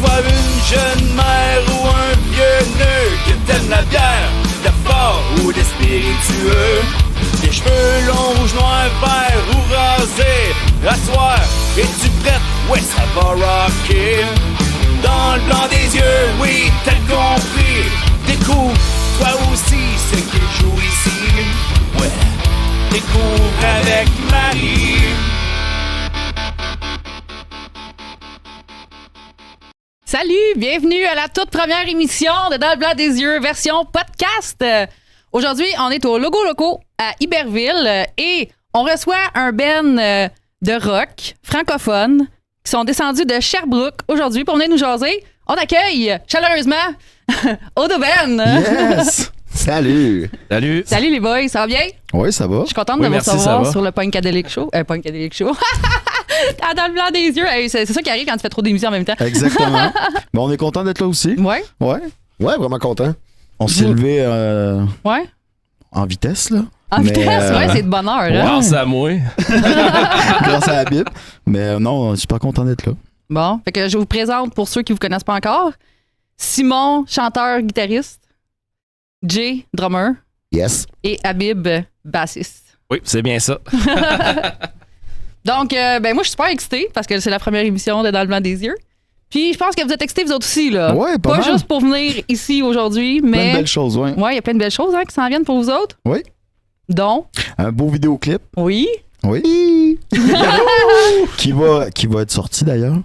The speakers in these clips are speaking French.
sois une jeune mère ou un vieux nœud, que t'aimes la bière, le fort ou les spiritueux. Les cheveux longs, rouges, noirs, verts ou rasés, rasseoir, es-tu prête? Ouais, ça va rocker. Dans le blanc des yeux, oui, t'as compris. Découvre, toi aussi, ce qu'il joue ici. Ouais, découvre avec Marie. Salut, bienvenue à la toute première émission de Dans le blanc des yeux, version podcast. Aujourd'hui, on est au Logo Loco à Iberville et on reçoit un band de rock francophone qui sont descendus de Sherbrooke aujourd'hui pour venir nous jaser. On accueille chaleureusement Odo Ben. Yes! Salut! Salut! Salut les boys, ça va bien? Oui, ça va. Je suis contente de vous recevoir sur le Punkadelic Show. Punkadelic Show. Dans le blanc des yeux. Hey, c'est ça qui arrive quand tu fais trop d'émissions en même temps. Exactement. Mais on est content d'être là aussi. Ouais. Ouais. Ouais, vraiment content. On s'est levé Ouais. en vitesse, là. En vitesse, ouais, c'est de bonne heure. Hein? Grâce à moi. Grâce à la Bible. Mais non, on est super content d'être là. Bon, fait que je vous présente pour ceux qui vous connaissent pas encore. Simon, chanteur, guitariste. Jay, drummer. Yes. Et Habib, bassiste. Oui, c'est bien ça. Donc, ben moi, je suis super excitée parce que c'est la première émission de Dans le blanc des yeux. Puis, je pense que vous êtes excités, vous autres aussi, là. Ouais, pas mal. juste pour venir ici aujourd'hui, mais... Plein de belles choses, oui. Ouais, il y a plein de belles choses qui s'en viennent pour vous autres. Oui. Donc... Un beau vidéoclip. Oui. Oui. qui va être sorti, d'ailleurs.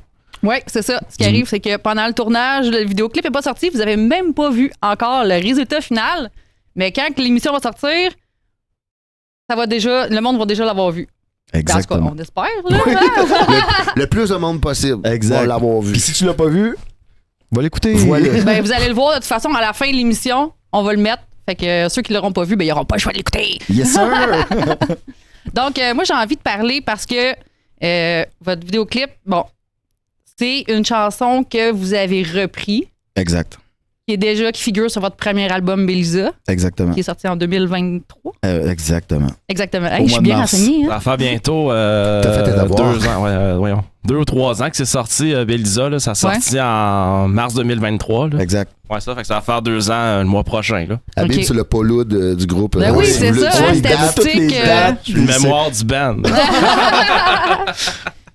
Oui, c'est ça. Ce qui arrive, c'est que pendant le tournage, le vidéoclip n'est pas sorti. Vous avez même pas vu encore le résultat final. Mais quand l'émission va sortir, le monde va déjà l'avoir vu. Exactement. On espère, là. Oui. le plus de monde possible. Exact. Va l'avoir vu. Puis si tu l'as pas vu, va l'écouter. Voilà. Ben, vous allez le voir de toute façon à la fin de l'émission. On va le mettre. Fait que ceux qui l'auront pas vu, ben, ils n'auront pas le choix de l'écouter. Yes, sir! Donc, moi, j'ai envie de parler parce que votre vidéoclip, bon, c'est une chanson que vous avez repris, Exact. qui figure sur votre premier album Belisa, Exactement. qui est sorti en 2023. Exactement. Exactement. Au Hey, je suis mois de bien mars. renseignée. Ça Hein? va faire bientôt T'as fait tes devoirs. 2 ans. Voyons. 2 ou 3 ans que c'est sorti, Belisa. Là, ça a sorti en mars 2023. Là. Exact. Ouais, ça fait que ça va faire 2 ans le mois prochain. Là. Habib, Ok. c'est le polo du groupe. Ben oui, c'est ça, hein, les dates, toutes les statistique. dates. Une mémoire du band.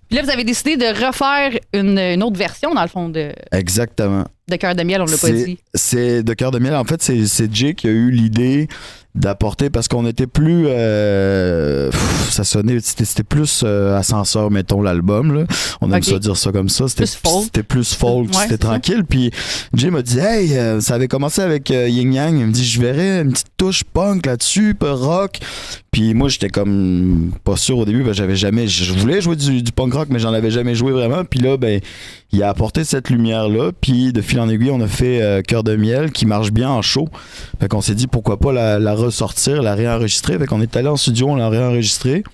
Puis là, vous avez décidé de refaire une autre version, dans le fond, de Exactement. Cœur de miel, on l'a pas dit. C'est de Cœur de miel. En fait, c'est Jay qui a eu l'idée d'apporter parce qu'on était plus ça sonnait c'était plus ascenseur, mettons, l'album là. On aime Ok. ça dire ça comme ça, c'était plus folk, Ouais, c'était c'est ça. tranquille. Puis Jay m'a dit hey, ça avait commencé avec Yin Yang, il me dit je verrais une petite touche punk là-dessus, peu rock. Puis moi j'étais comme pas sûr au début, ben je voulais jouer du punk rock mais j'en avais jamais joué vraiment. Puis là ben il a apporté cette lumière là, puis de fil en aiguille on a fait Cœur de miel qui marche bien en show. Fait qu'on s'est dit pourquoi pas la ressortir, la réenregistrer. Fait qu'on est allé en studio, on l'a réenregistré.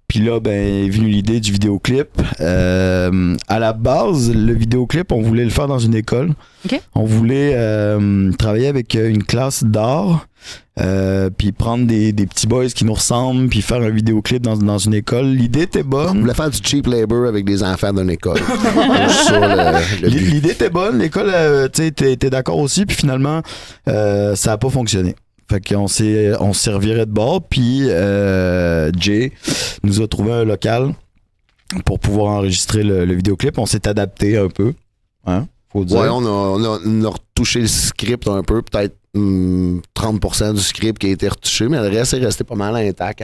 Puis là, ben, est venue l'idée du vidéoclip. À la base, le vidéoclip, on voulait le faire dans une école. OK. On voulait travailler avec une classe d'art, puis prendre des petits boys qui nous ressemblent, puis faire un vidéoclip dans une école. L'idée était On bonne. voulait faire du cheap labor avec des enfants d'une école. C'est ça, le but. L'idée était bonne. L'école, tu sais, était d'accord aussi. Puis finalement, ça n'a pas fonctionné. Fait qu'on s'est reviré de bord, puis Jay nous a trouvé un local pour pouvoir enregistrer le vidéoclip. On s'est adapté un peu, hein, faut dire. Ouais, on a retouché le script un peu, peut-être 30% du script qui a été retouché, mais le reste est resté pas mal intact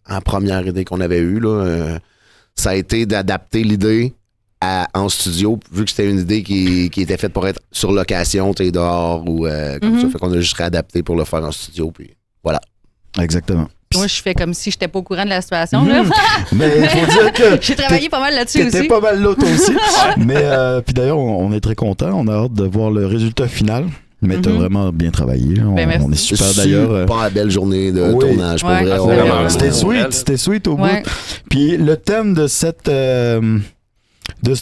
en première idée qu'on avait eue. Là. Ça a été d'adapter l'idée en studio, vu que c'était une idée qui était faite pour être sur location, t'es dehors ou comme ça. Fait qu'on a juste réadapté pour le faire en studio, puis voilà. Exactement. Moi, je fais comme si je n'étais pas au courant de la situation. Là. Mais il faut dire que J'ai travaillé pas mal là-dessus t'étais aussi. pas mal là toi aussi. Mais puis d'ailleurs, on est très contents. On a hâte de voir le résultat final. Mais t'as vraiment bien travaillé. Ben, merci. On est super d'ailleurs. Pas belle journée de Oui. tournage, pour Ouais, vrai. c'était vraiment C'était sweet au Ouais. bout. Puis le thème de ce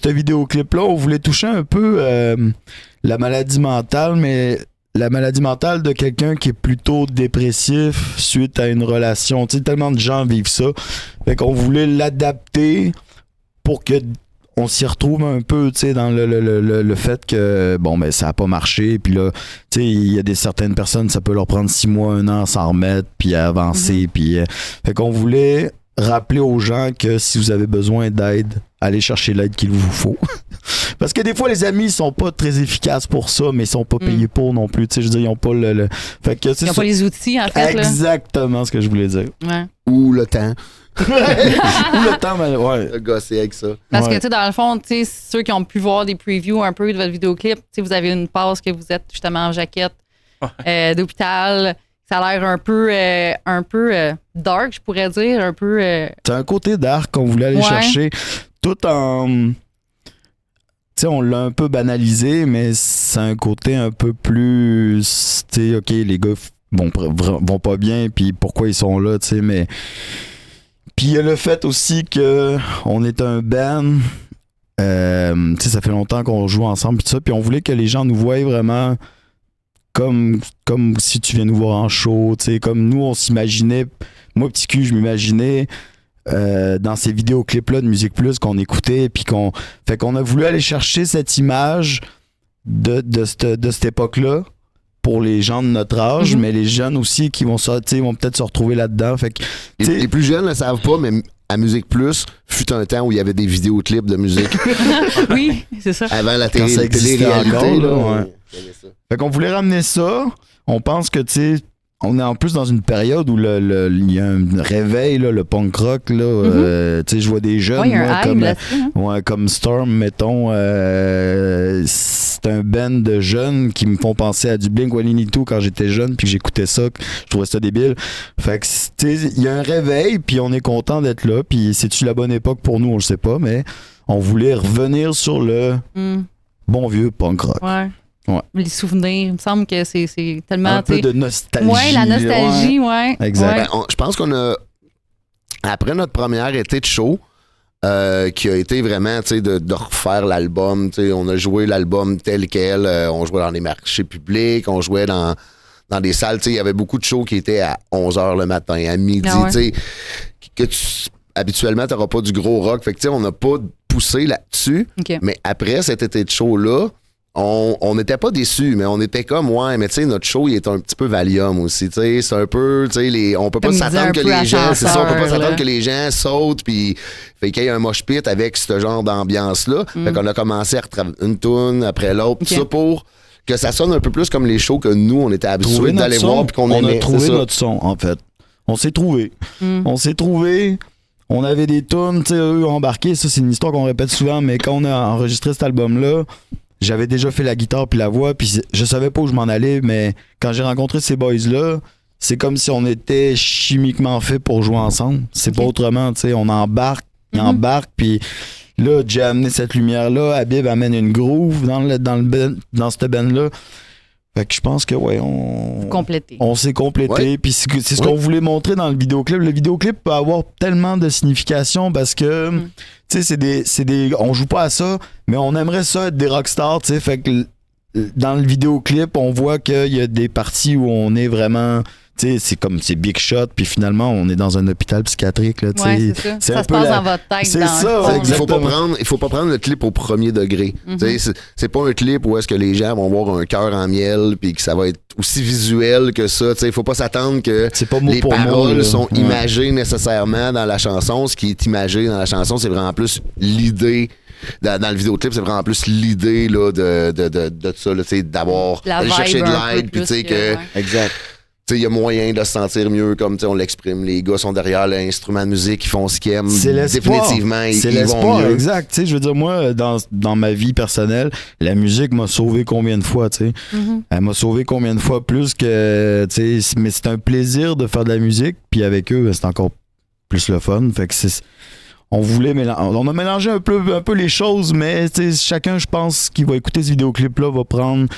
vidéoclip-là, on voulait toucher un peu la maladie mentale, mais la maladie mentale de quelqu'un qui est plutôt dépressif suite à une relation. Tu sais, tellement de gens vivent ça. Fait qu'on voulait l'adapter pour que on s'y retrouve un peu, tu sais, dans le fait que, bon, ben, ça a pas marché. Puis là, tu sais, il y a certaines personnes, ça peut leur prendre 6 mois, 1 an à s'en remettre, puis à avancer. Puis, fait qu'on voulait rappeler aux gens que si vous avez besoin d'aide, allez chercher l'aide qu'il vous faut. Parce que des fois, les amis, ils sont pas très efficaces pour ça, mais ils sont pas payés pour non plus. Tu sais, je veux dire, ils ont pas le... Fait que, Ils n'ont pas les outils, en fait. Exactement ce que je voulais dire. Ouais. Ou le temps. Le temps, mais ouais. Gosser avec ça. Parce que, tu sais, dans le fond, tu sais, ceux qui ont pu voir des previews un peu de votre vidéoclip, tu sais, vous avez une passe que vous êtes justement en jaquette d'hôpital. Ça a l'air un peu dark, je pourrais dire, un peu... C'est un côté dark qu'on voulait aller chercher, tout en... Tu sais, on l'a un peu banalisé, mais c'est un côté un peu plus... Tu sais, OK, les gars vont pas bien, puis pourquoi ils sont là, tu sais, mais... Puis il y a le fait aussi que on est un band, tu sais, ça fait longtemps qu'on joue ensemble, puis tout ça, puis on voulait que les gens nous voient vraiment... Comme si tu viens nous voir en show, tu sais, comme nous, on s'imaginait, moi, petit cul, je m'imaginais dans ces vidéoclips-là de Musique Plus qu'on écoutait, puis fait qu'on a voulu aller chercher cette image de cette époque-là pour les gens de notre âge, mais les jeunes aussi qui vont peut-être se retrouver là-dedans. Fait que, les plus jeunes ne le savent pas, mais à Musique Plus, fut un temps où il y avait des vidéoclips de musique. Oui, c'est ça. Avant la quand ça existait encore, là, ouais. Ça. Fait qu'on voulait ramener ça. On pense que, tu sais, on est en plus dans une période où il y a un réveil, là, le punk rock, là. Tu sais, je vois des jeunes, il y a un moi, hype comme Storm, mettons. C'est un band de jeunes qui me font penser à du Blink-182 quand j'étais jeune, puis que j'écoutais ça, je trouvais ça débile. Fait que, tu sais, il y a un réveil, puis on est content d'être là, puis c'est-tu la bonne époque pour nous, on le sait pas, mais on voulait revenir sur le bon vieux punk rock. Ouais. Les souvenirs, il me semble que c'est tellement... Un peu de nostalgie. Ouais, la nostalgie, ouais. Exact. Ben, je pense qu'on a... Après notre première été de show, qui a été vraiment, tu sais, de refaire l'album. Tu sais, on a joué l'album tel quel. On jouait dans des marchés publics, on jouait dans des salles. Tu sais, il y avait beaucoup de shows qui étaient à 11h le matin, à midi. Tu sais, que habituellement, tu n'auras pas du gros rock. Fait que, tu sais, on n'a pas poussé là-dessus. Okay. Mais après cet été de show-là, on n'était pas déçus, mais on était comme, ouais, mais tu sais, notre show, il est un petit peu Valium aussi, tu sais, c'est un peu, tu sais, on peut pas s'attendre que les gens, c'est ça, on peut pas s'attendre que les gens sautent, puis fait qu'il y ait un mosh pit avec ce genre d'ambiance-là. Fait qu'on a commencé à retravailler une toune après l'autre, tout ça pour que ça sonne un peu plus comme les shows que nous, on était habitués d'aller voir, puis qu'on aimait. On a trouvé notre son, en fait. On s'est trouvé. On s'est trouvé. On avait des tunes, tu sais, eux embarqués, ça c'est une histoire qu'on répète souvent, mais quand on a enregistré cet album-là, j'avais déjà fait la guitare puis la voix, puis je savais pas où je m'en allais, mais quand j'ai rencontré ces boys-là, c'est comme si on était chimiquement fait pour jouer ensemble. C'est pas autrement, tu sais, on embarque, puis là, j'ai amené cette lumière-là, Habib amène une groove dans cette band-là. Fait que je pense que, ouais, on s'est complété, puis c'est ce qu'on voulait montrer dans le vidéoclip. Le vidéoclip peut avoir tellement de signification parce que, tu sais, on joue pas à ça, mais on aimerait ça être des rockstars, tu sais. Fait que dans le vidéoclip, on voit qu'il y a des parties où on est vraiment... Tu sais, c'est big shot, puis finalement, on est dans un hôpital psychiatrique. Là, ouais, c'est ça. C'est ça se passe dans votre tête. C'est ça, il faut pas prendre le clip au premier degré. C'est pas un clip où est-ce que les gens vont voir un cœur en miel, puis que ça va être aussi visuel que ça. Il faut pas s'attendre que les paroles sont imagées nécessairement dans la chanson. Ce qui est imagé dans la chanson, c'est vraiment plus l'idée. Dans le vidéoclip, c'est vraiment plus l'idée là, de ça, là, d'avoir d'aller chercher de l'aide, puis tu sais que... Exact. Il y a moyen de se sentir mieux, comme on l'exprime. Les gars sont derrière l'instrument de musique, ils font ce qu'ils aiment. Définitivement, ils vont mieux. Exact. Je veux dire, moi, dans ma vie personnelle, la musique m'a sauvé combien de fois, tu sais. Elle m'a sauvé combien de fois plus que, tu sais, mais c'est un plaisir de faire de la musique, puis avec eux, c'est encore plus le fun. Fait que on a mélangé un peu les choses, mais chacun, je pense, qui va écouter ce vidéoclip-là va prendre...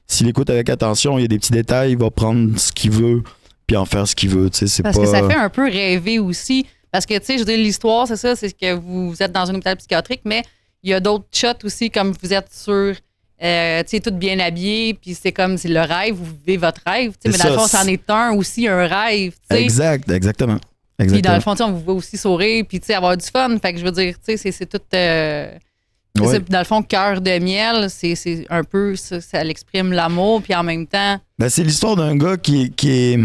S'il écoute avec attention, il y a des petits détails, il va prendre ce qu'il veut puis en faire ce qu'il veut. Parce que ça fait un peu rêver aussi. Parce que, tu sais, je veux dire, l'histoire, c'est ça, c'est que vous êtes dans un hôpital psychiatrique, mais il y a d'autres shots aussi, comme vous êtes sur, tu sais, tout bien habillé, puis c'est comme, c'est le rêve, vous vivez votre rêve. Mais dans le fond, c'en est un aussi, un rêve. T'sais. Exactement. Puis dans le fond, on vous voit aussi sourire, puis tu sais, avoir du fun. Fait que je veux dire, tu sais, c'est tout... Ouais. C'est, dans le fond, Cœur de miel, c'est un peu ça l'exprime l'amour, puis en même temps. Ben, c'est l'histoire d'un gars qui est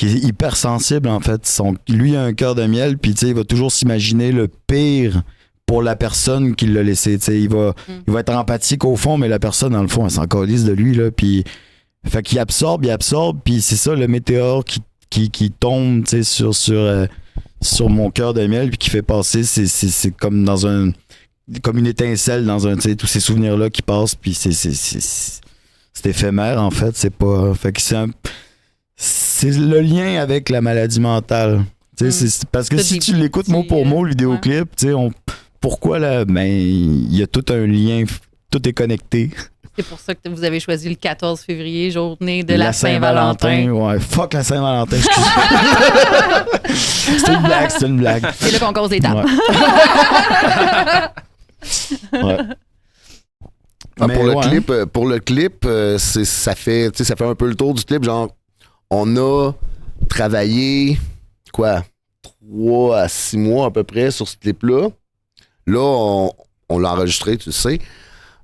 hyper sensible, en fait. Lui a un cœur de miel, puis il va toujours s'imaginer le pire pour la personne qui l'a laissé. Il va être empathique au fond, mais la personne, dans le fond, elle s'en calisse de lui. Là, puis, fait qu'il absorbe, puis c'est ça, le météore qui tombe sur mon cœur de miel, puis qui fait passer, c'est comme dans comme une étincelle dans tous ces souvenirs-là qui passent, puis c'est éphémère, en fait. C'est pas. Fait que c'est le lien avec la maladie mentale. C'est parce que si tu l'écoutes mot pour mot, le vidéoclip, pourquoi là? Ben, il y a tout un lien, tout est connecté. C'est pour ça que vous avez choisi le 14 février, journée de la Saint-Valentin. Ouais, fuck la Saint-Valentin, excusez. C'est une blague. C'est là qu'on cause des tapes. Ouais. Pour le clip, ça fait un peu le tour du clip. Genre, on a travaillé 3 à 6 mois à peu près sur ce clip-là. Là, on l'a enregistré, tu le sais.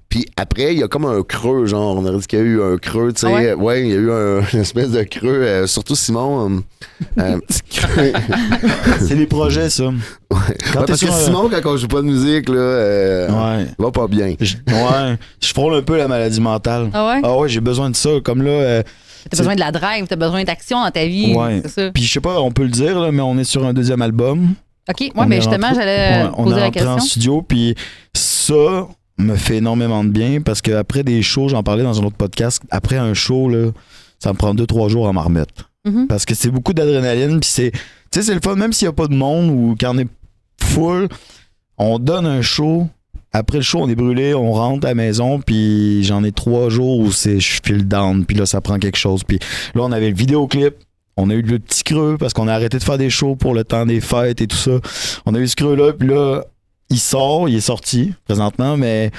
Puis après, il y a comme un creux, genre, on aurait dit qu'il y a eu un creux, tu sais. Ouais, il y a eu une espèce de creux, surtout Simon, un petit creux. C'est les projets, ça. Ouais. Parce que Simon, quand on joue pas de musique, là, va pas bien. Je frôle un peu la maladie mentale. Ah ouais? Ah ouais, j'ai besoin de ça. Comme là. T'as besoin de la drive, t'as besoin d'action dans ta vie. Ouais. C'est ça. Puis je sais pas, on peut le dire, là, mais on est sur un 2e album. OK, mais justement, j'allais poser la question. On est rentré en studio, puis ça me fait énormément de bien parce qu'après des shows, j'en parlais dans un autre podcast, après un show, là, ça me prend 2-3 jours à m'en remettre. Mm-hmm. Parce que c'est beaucoup d'adrénaline, puis c'est le fun, même s'il n'y a pas de monde ou qu'il y en est full, on donne un show, après le show, on est brûlé, on rentre à la maison, puis j'en ai 3 jours où je file down, puis là, ça prend quelque chose. Puis là, on avait le vidéoclip, on a eu le petit creux parce qu'on a arrêté de faire des shows pour le temps des fêtes et tout ça. On a eu ce creux-là, puis là, il est sorti présentement, mais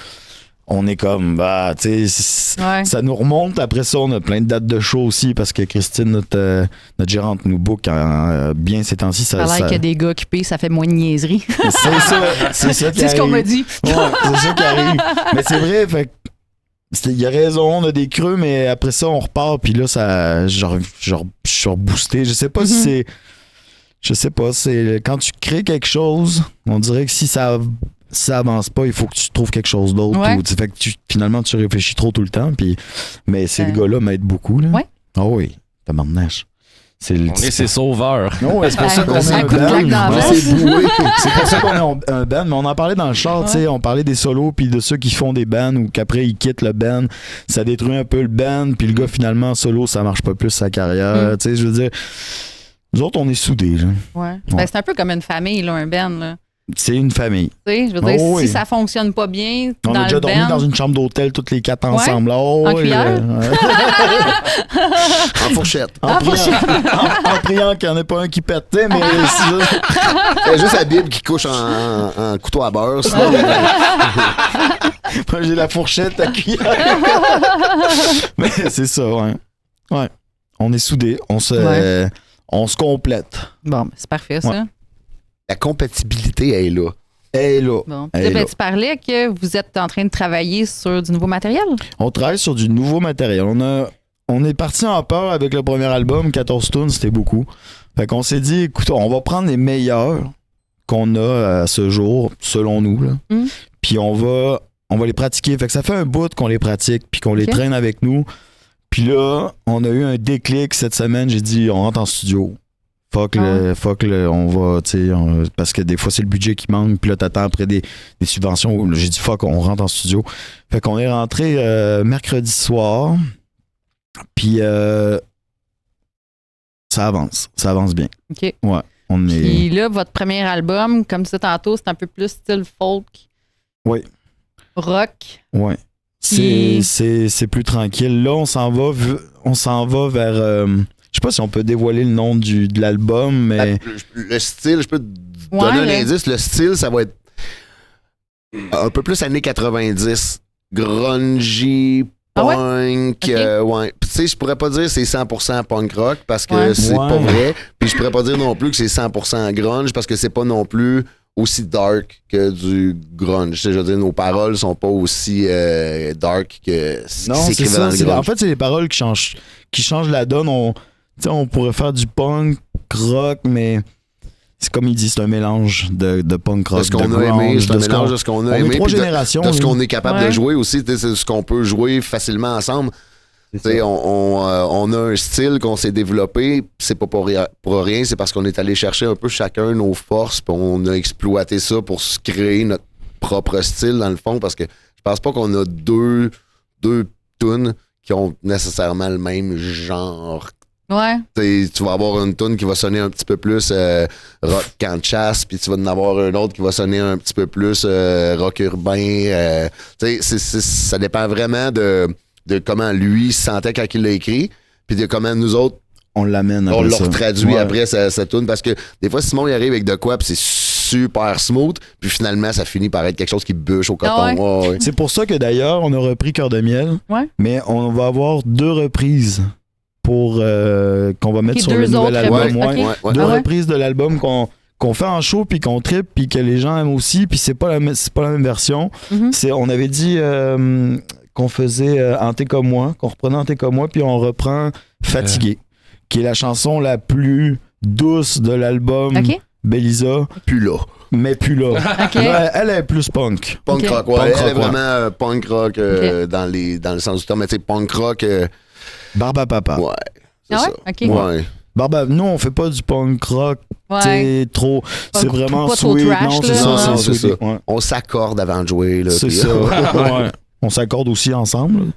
on est comme, ça nous remonte. Après ça, on a plein de dates de show aussi parce que Christine, notre gérante, nous book bien ces temps-ci. Ça a l'air qu'il y a des gars occupés, ça fait moins de niaiseries. C'est ça qui C'est ce qu'on m'a dit. Ouais, c'est ça qui arrive. Mais c'est vrai, fait il y a raison, on a des creux, mais après ça, on repart, puis là, je suis reboosté. Je sais pas si c'est. Je sais pas, c'est quand tu crées quelque chose, on dirait que si ça avance pas, il faut que tu trouves quelque chose d'autre. Ouais. Fait que finalement, tu réfléchis trop tout le temps. Mais ces gars-là m'aident beaucoup. Là. Ouais. Ah oui, t'as maintenant. On est ses sauveurs. Non, c'est pour ça qu'on est un band. C'est pour ça qu'on est un band. Mais on en parlait dans le char, tu sais. On parlait des solos, puis de ceux qui font des bands ou qu'après ils quittent le band. Ça détruit un peu le band, puis le gars, finalement, solo, ça marche pas plus sa carrière. Tu sais, je veux dire. Nous autres, on est soudés. Là. Ouais. Ben, c'est un peu comme une famille, là, un band. Là. C'est une famille. Tu sais, je veux dire, si ça fonctionne pas bien, on a déjà dormi dans une chambre d'hôtel toutes les 4 ensemble. Là. En cuillère? En fourchette. En priant qu'il n'y en ait pas un qui pète. Mais c'est juste la Bible qui couche en couteau à beurre. Moi, j'ai la fourchette, la cuillère. Mais c'est ça, ouais. On est soudés. On se complète. Bon, c'est parfait, ça. Ouais. La compatibilité est là. Elle est là. Bon. Tu parlais que vous êtes en train de travailler sur du nouveau matériel? On travaille sur du nouveau matériel. On est parti en peur avec le premier album, 14 tunes, c'était beaucoup. Fait qu'on s'est dit, écoute, on va prendre les meilleurs qu'on a à ce jour, selon nous. Là. Puis on va les pratiquer. Fait que ça fait un bout qu'on les pratique puis qu'on les traîne avec nous. Puis là, on a eu un déclic cette semaine. J'ai dit, on rentre en studio. Fuck le, on va, tu sais, parce que des fois, c'est le budget qui manque. Puis là, t'attends après des subventions. J'ai dit, fuck, on rentre en studio. Fait qu'on est rentré mercredi soir. Puis ça avance bien. OK. Ouais. Puis là, votre premier album, comme ça tantôt, c'est un peu plus style folk. Oui. Rock. Oui. C'est plus tranquille. Là, on s'en va vers. Je sais pas si on peut dévoiler le nom de l'album, mais. Le style, je peux te donner un indice. Le style, ça va être un peu plus années 90. Grungy, punk. Tu sais, je pourrais pas dire que c'est 100% punk rock parce que c'est pas vrai. Puis je pourrais pas dire non plus que c'est 100% grunge parce que c'est pas non plus aussi dark que du grunge. Je veux dire, nos paroles sont pas aussi dark que ce Non, qui c'est s'écrivait ça. dans le grunge. En fait, c'est les paroles qui changent la donne. On pourrait faire du punk, rock, mais c'est comme il dit, c'est un mélange de punk rock, De ce qu'on de a aimé, grunge, c'est un mélange de ce qu'on a on aimé. est 3 puis générations. de ce là. qu'on est capable de jouer aussi, c'est ce qu'on peut jouer facilement ensemble. T'sais, on a un style qu'on s'est développé, c'est pas pour rien, c'est parce qu'on est allé chercher un peu chacun nos forces, puis on a exploité ça pour se créer notre propre style, dans le fond, parce que je pense pas qu'on a deux tunes qui ont nécessairement le même genre. Ouais. T'sais, tu vas avoir une tune qui va sonner un petit peu plus rock camp de chasse, puis tu vas en avoir une autre qui va sonner un petit peu plus rock urbain. Ça dépend vraiment de comment lui se sentait quand il l'a écrit, puis de comment nous autres, On l'amène on après l'a ça. traduit Ouais. après sa tune, parce que des fois, Simon, il arrive avec de quoi, puis c'est super smooth, puis finalement, ça finit par être quelque chose qui bûche au coton. Ah ouais? Ouais. C'est pour ça que d'ailleurs, on a repris Cœur de miel, Ouais. mais on va avoir 2 reprises pour qu'on va mettre Ok, sur le 2 nouvel autres album. reprises. Ouais. Ok. Ouais. 2 Ah ouais? reprises de l'album qu'on fait en show, puis qu'on trippe, puis que les gens aiment aussi, puis c'est pas la même version. Mhm. On avait dit qu'on faisait Hanté comme moi, qu'on reprenait Hanté comme moi, puis on reprend Fatigué, qui est la chanson la plus douce de l'album OK. Bélisa, Plus là. mais plus là. OK. Là, elle est plus punk. Punk Ok. rock, ouais. Punk Elle est rock, ouais. vraiment punk rock Ok. dans le sens du terme. Mais tu sais, punk rock, Barbe à papa. ouais. C'est Ah ça. ouais? OK. Ouais. Nous, on fait pas du punk rock, Ouais. c'est trop. C'est Pas vraiment trop sweet. trash, Non, c'est là. ça, Non, c'est c'est sweet. ça. Ouais. On s'accorde avant de jouer. Là, C'est puis- ça. Ouais. On s'accorde aussi ensemble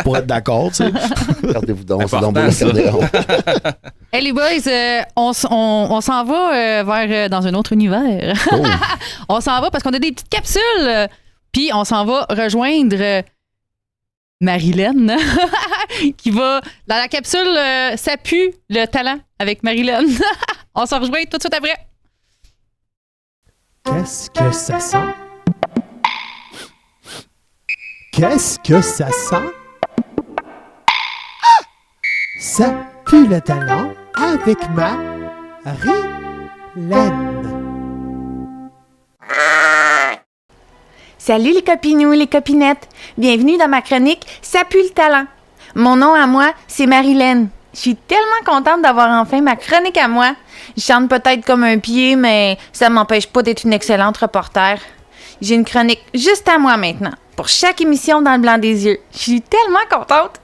pour être d'accord, tu sais. Regardez-vous donc, c'est Important, donc beau, ça. regardez-donc. Hey les boys, on s'en va vers dans un autre univers. Oh. On s'en va parce qu'on a des petites capsules. Puis on s'en va rejoindre Marilyn qui va dans la capsule ça pue le talent avec Marilyn. On s'en rejoint tout de suite après. Qu'est-ce que ça sent? Qu'est-ce que ça sent? Ça pue le talent avec Marilyn. Salut les copinous, les copinettes. Bienvenue dans ma chronique Ça pue le talent. Mon nom à moi, c'est Marilyn. Je suis tellement contente d'avoir enfin ma chronique à moi. Je chante peut-être comme un pied, mais ça m'empêche pas d'être une excellente reporter. J'ai une chronique juste à moi maintenant, pour chaque émission dans le blanc des yeux. Je suis tellement contente.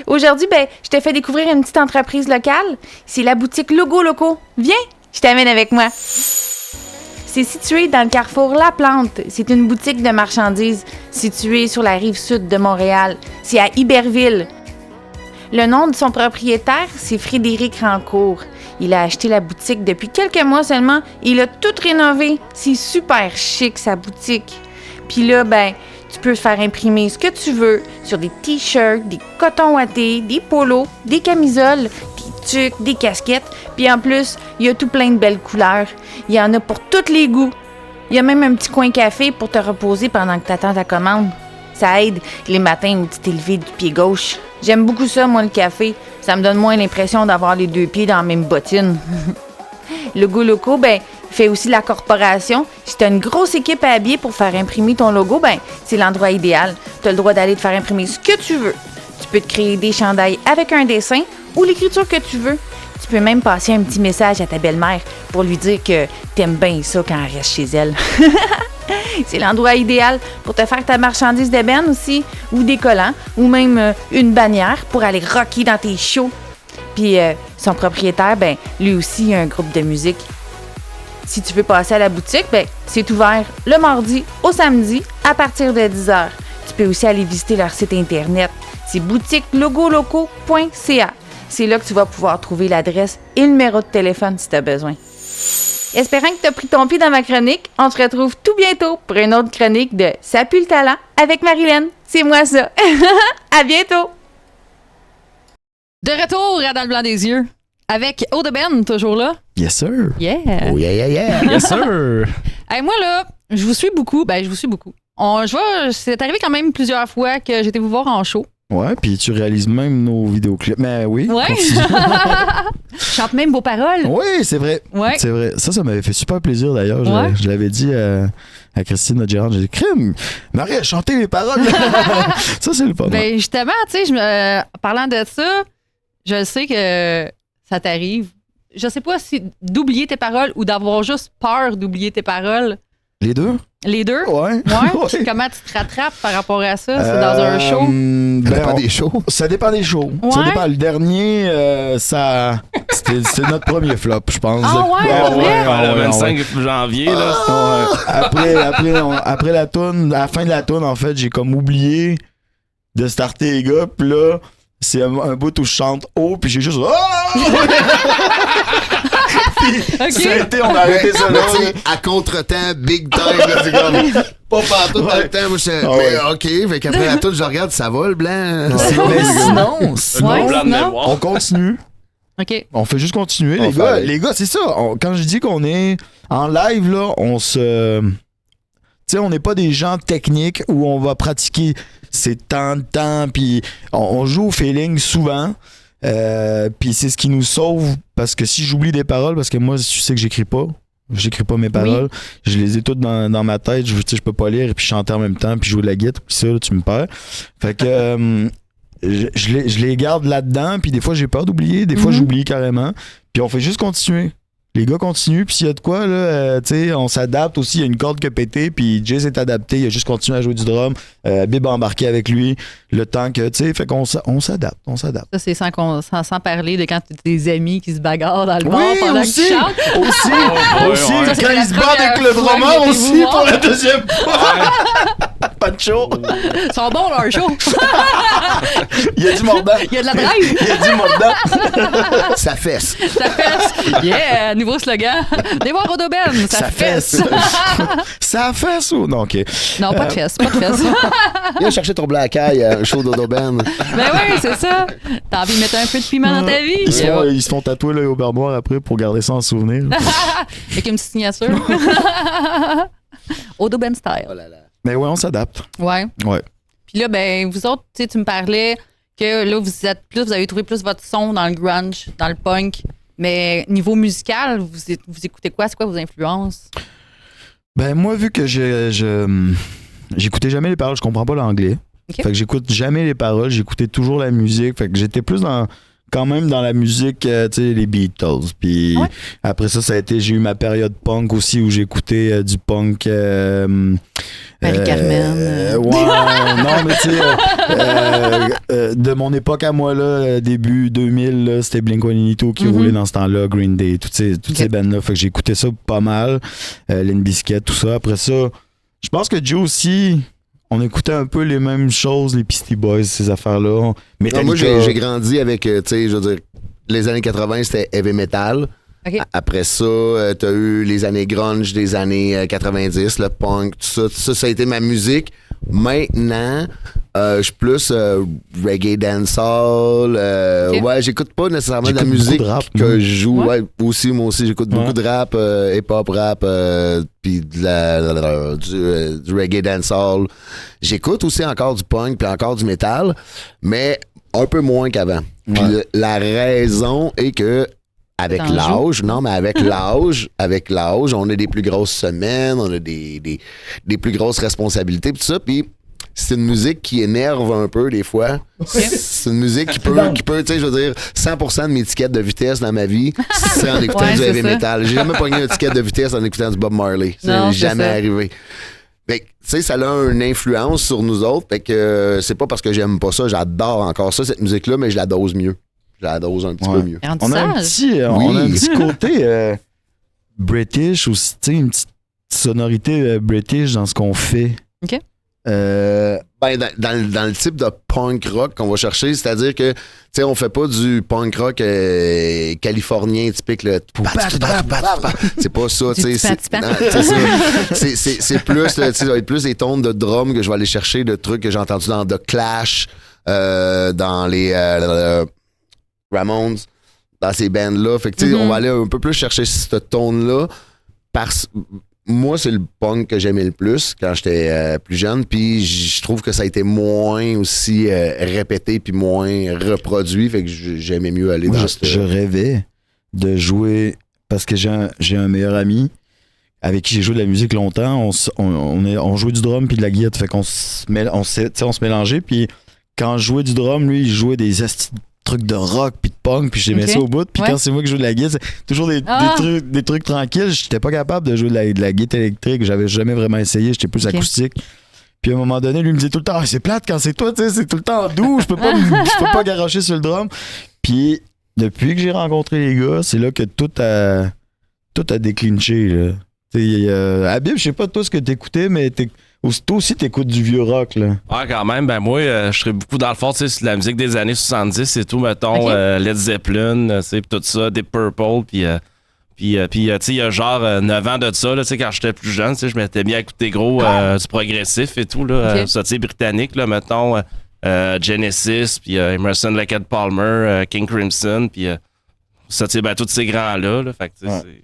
Aujourd'hui, je te fais découvrir une petite entreprise locale. C'est la boutique Logo Loco. Viens, je t'amène avec moi. C'est situé dans le carrefour La Plante. C'est une boutique de marchandises située sur la rive sud de Montréal. C'est à Iberville. Le nom de son propriétaire, c'est Frédéric Rancourt. Il a acheté la boutique depuis quelques mois seulement et il a tout rénové. C'est super chic, sa boutique. Puis là, tu peux faire imprimer ce que tu veux sur des t-shirts, des cotons ouatés, des polos, des camisoles, des tucs, des casquettes. Puis en plus, il y a tout plein de belles couleurs. Il y en a pour tous les goûts. Il y a même un petit coin café pour te reposer pendant que tu attends ta commande. Ça aide les matins où tu t'es levé du pied gauche. J'aime beaucoup ça, moi, le café. Ça me donne moins l'impression d'avoir les 2 pieds dans la même bottine. Logo Loco, fait aussi la corporation. Si tu as une grosse équipe à habiller pour faire imprimer ton logo, c'est l'endroit idéal. Tu as le droit d'aller te faire imprimer ce que tu veux. Tu peux te créer des chandails avec un dessin ou l'écriture que tu veux. Tu peux même passer un petit message à ta belle-mère pour lui dire que t'aimes bien ça quand elle reste chez elle. C'est l'endroit idéal pour te faire ta marchandise d'ébène aussi, ou des collants, ou même une bannière pour aller rocker dans tes shows. Puis son propriétaire, lui aussi, il a un groupe de musique. Si tu veux passer à la boutique, c'est ouvert le mardi au samedi à partir de 10h. Tu peux aussi aller visiter leur site internet. C'est boutiquelogoloco.ca. C'est là que tu vas pouvoir trouver l'adresse et le numéro de téléphone si tu as besoin. Espérant que tu as pris ton pied dans ma chronique, on se retrouve tout bientôt pour une autre chronique de Ça pue le talent avec Marilyn. C'est moi ça. À bientôt. De retour à Dans le blanc des yeux avec Aude Ben, toujours là. Yes, sir. Yeah. Oh yeah, yeah, yeah. Yes, sir. Hey, moi, là, je vous suis beaucoup. C'est arrivé quand même plusieurs fois que j'étais vous voir en show. Ouais, puis tu réalises même nos vidéoclips. Mais oui, Ouais. continue. Chante même vos paroles. Oui, c'est vrai. Ouais. C'est vrai. Ça m'avait fait super plaisir d'ailleurs. Ouais. Je l'avais dit à Christine, notre gérante. J'ai dit, crime, Marie a chanté les paroles. Ça, c'est le fun. Ben justement, tu sais, parlant de ça, je sais que ça t'arrive. Je sais pas si d'oublier tes paroles ou d'avoir juste peur d'oublier tes paroles. Les deux? Les deux? Ouais. Ouais. Ouais. Comment tu te rattrapes par rapport à ça? C'est dans un show? Ça dépend des shows. Ça dépend des shows. Ouais. Ça dépend. Le dernier, c'était notre premier flop, je pense. Ah ouais, Ah pour vrai? Le ouais, 25 janvier, là. Ouais. Après la toune, à la fin de la toune, en fait, j'ai comme oublié de starter les gars. Puis là, c'est un bout où je chante haut, puis j'ai juste... Ah! Puis ça a été, on a arrêté ça là. Mais tu sais, à contre-temps, big time, là, c'est comme pas partout dans le temps. Moi, je mais OK, fait qu'après la toute, je regarde, ça va le blanc. Mais sinon, Ouais, blanc de sinon? mémoire. on continue. OK. On fait juste continuer. On Les fait gars, avec. c'est ça. Quand je dis qu'on est en live, là, on se... Tu sais, on n'est pas des gens techniques où on va pratiquer ces temps de temps, puis on joue au feeling souvent. Puis c'est ce qui nous sauve, parce que si j'oublie des paroles, parce que moi, tu sais que j'écris pas mes paroles, je les ai toutes dans ma tête, tu sais, je peux pas lire et puis chanter en même temps, puis jouer de la guitare, puis ça, là, tu me perds. Fait que je les garde là-dedans, puis des fois j'ai peur d'oublier, des fois j'oublie carrément, puis on fait juste continuer. Les gars continuent, puis s'il y a de quoi, là, tu sais, on s'adapte aussi. Il y a une corde qui a pété, puis Jay s'est adapté. Il a juste continué à jouer du drum. Bib a embarqué avec lui le temps que, tu sais, fait qu'on s'adapte. Ça, c'est sans parler de quand tu des amis qui se bagarrent dans le bar Oui, pendant aussi. que tu chantes. Aussi, ouais. aussi. Ça, c'est Quand la il se bat avec première le fois drummer que j'ai aussi été pour voir. la deuxième fois. Pas de show. Ils sont bons, leur show. Il y a du mordant. Il y a de la drive. Il y a du mordant. Ça fesse. Ça fesse. Yeah, nouveau slogan. Venez voir Rodoben, ça fesse. Ça fesse ou non, OK. Non, pas de fesse, pas de fesse. Viens chercher ton black eye à un show d'Odo Ben. Ben oui, c'est ça. T'as envie de mettre un peu de piment dans ta vie? Ils se font tatouer l'œil au beurre noir après pour garder ça en souvenir. Avec une petite signature. Odoben style. Oh là là. Mais ouais, on s'adapte. Ouais. Ouais. Puis là, ben, vous autres, tu sais, tu me parlais que là, vous avez trouvé plus votre son dans le grunge, dans le punk. Mais niveau musical, vous écoutez quoi? C'est quoi vos influences? Ben moi, vu que j'écoutais jamais les paroles, je comprends pas l'anglais. Ok. Fait que j'écoute jamais les paroles, j'écoutais toujours la musique. Fait que j'étais plus quand même dans la musique, tu sais, les Beatles. Puis Ouais. après ça a été, j'ai eu ma période punk aussi où j'écoutais du punk. Marie-Carmen. Ouais, non, mais tu sais, de mon époque à moi, là, début 2000, là, c'était Blink-182 qui roulait dans ce temps-là, Green Day, toutes ces bandes-là. Fait que j'écoutais ça pas mal. Limp Bizkit, tout ça. Après ça, je pense que Joe aussi, on écoutait un peu les mêmes choses, les Beastie Boys, ces affaires-là. Non, moi, j'ai grandi avec, tu sais, je veux dire, les années 80, c'était heavy metal. OK. Après ça, t'as eu les années grunge des années 90, le punk, tout ça. Ça a été ma musique. Maintenant, je suis plus reggae dancehall. Ok. Ouais, j'écoute pas nécessairement de la J'écoute beaucoup musique de rap, que moi. je joue. Ouais. Ouais, aussi, moi aussi, j'écoute beaucoup de rap, hip-hop rap, puis du reggae dancehall. J'écoute aussi encore du punk, puis encore du métal, mais un peu moins qu'avant. Puis Ouais. la raison est que avec T'en l'âge, non, mais avec l'âge, on a des plus grosses semaines, on a des plus grosses responsabilités, pis tout ça, puis c'est une musique qui énerve un peu des fois. C'est une musique qui peut, tu sais, je veux dire, 100% de mes tickets de vitesse dans ma vie, c'est en écoutant Ouais, du c'est heavy ça. metal. J'ai jamais pogné un ticket de vitesse en écoutant du Bob Marley. Non, C'est c'est jamais ça. arrivé. Fait que, tu sais, ça a une influence sur nous autres. Fait que c'est pas parce que j'aime pas ça, j'adore encore ça, cette musique-là, mais je la dose mieux. Je la dose un petit peu mieux. On a un petit, on a un petit côté British aussi, tu sais, une petite sonorité British dans ce qu'on fait. OK. Ben, dans le type de punk rock qu'on va chercher, c'est-à-dire que, tu sais, on fait pas du punk rock californien typique, le c'est pas ça, tu sais. C'est plus, tu sais, ça va être plus des tones de drum que je vais aller chercher, de trucs que j'ai entendus dans The Clash, dans les Ramones, dans ces bands-là. Fait que, tu sais, on va aller un peu plus chercher cette tone-là. moi, c'est le punk que j'aimais le plus quand j'étais plus jeune. Puis je trouve que ça a été moins aussi répété puis moins reproduit. Fait que j'aimais mieux aller dans ce... Je rêvais de jouer parce que j'ai un meilleur ami avec qui j'ai joué de la musique longtemps. On jouait du drum puis de la guitare. Fait qu'on se mélangeait. Puis quand je jouais du drum, lui, il jouait des trucs de rock puis de punk, puis j'aimais ça au bout. Puis quand c'est moi qui joue de la guitare, c'est toujours des trucs tranquilles. J'étais pas capable de jouer de la guitare électrique. J'avais jamais vraiment essayé. J'étais plus acoustique. Puis à un moment donné, lui me disait tout le temps, c'est plate quand c'est toi, tu sais, c'est tout le temps doux. Je peux pas garocher sur le drum. Puis depuis que j'ai rencontré les gars, c'est là que tout a déclinché, là. Habib, je sais pas toi ce que t'écoutais, mais toi aussi t'écoutes du vieux rock, là. Ouais, quand même. Ben moi, je serais beaucoup dans le fond, tu sais, c'est de la musique des années 70 et tout, mettons, Led Zeppelin, tu sais, tout ça, Deep Purple, puis tu sais, il y a genre 9 ans de ça, là, tu sais, quand j'étais plus jeune, tu sais, je m'étais bien écouté gros du progressif et tout, là, ça, tu sais, britannique, là, mettons, Genesis, puis Emerson, Lake and Palmer, King Crimson, puis... ça, tu sais, ben, tous ces grands-là. Là, fait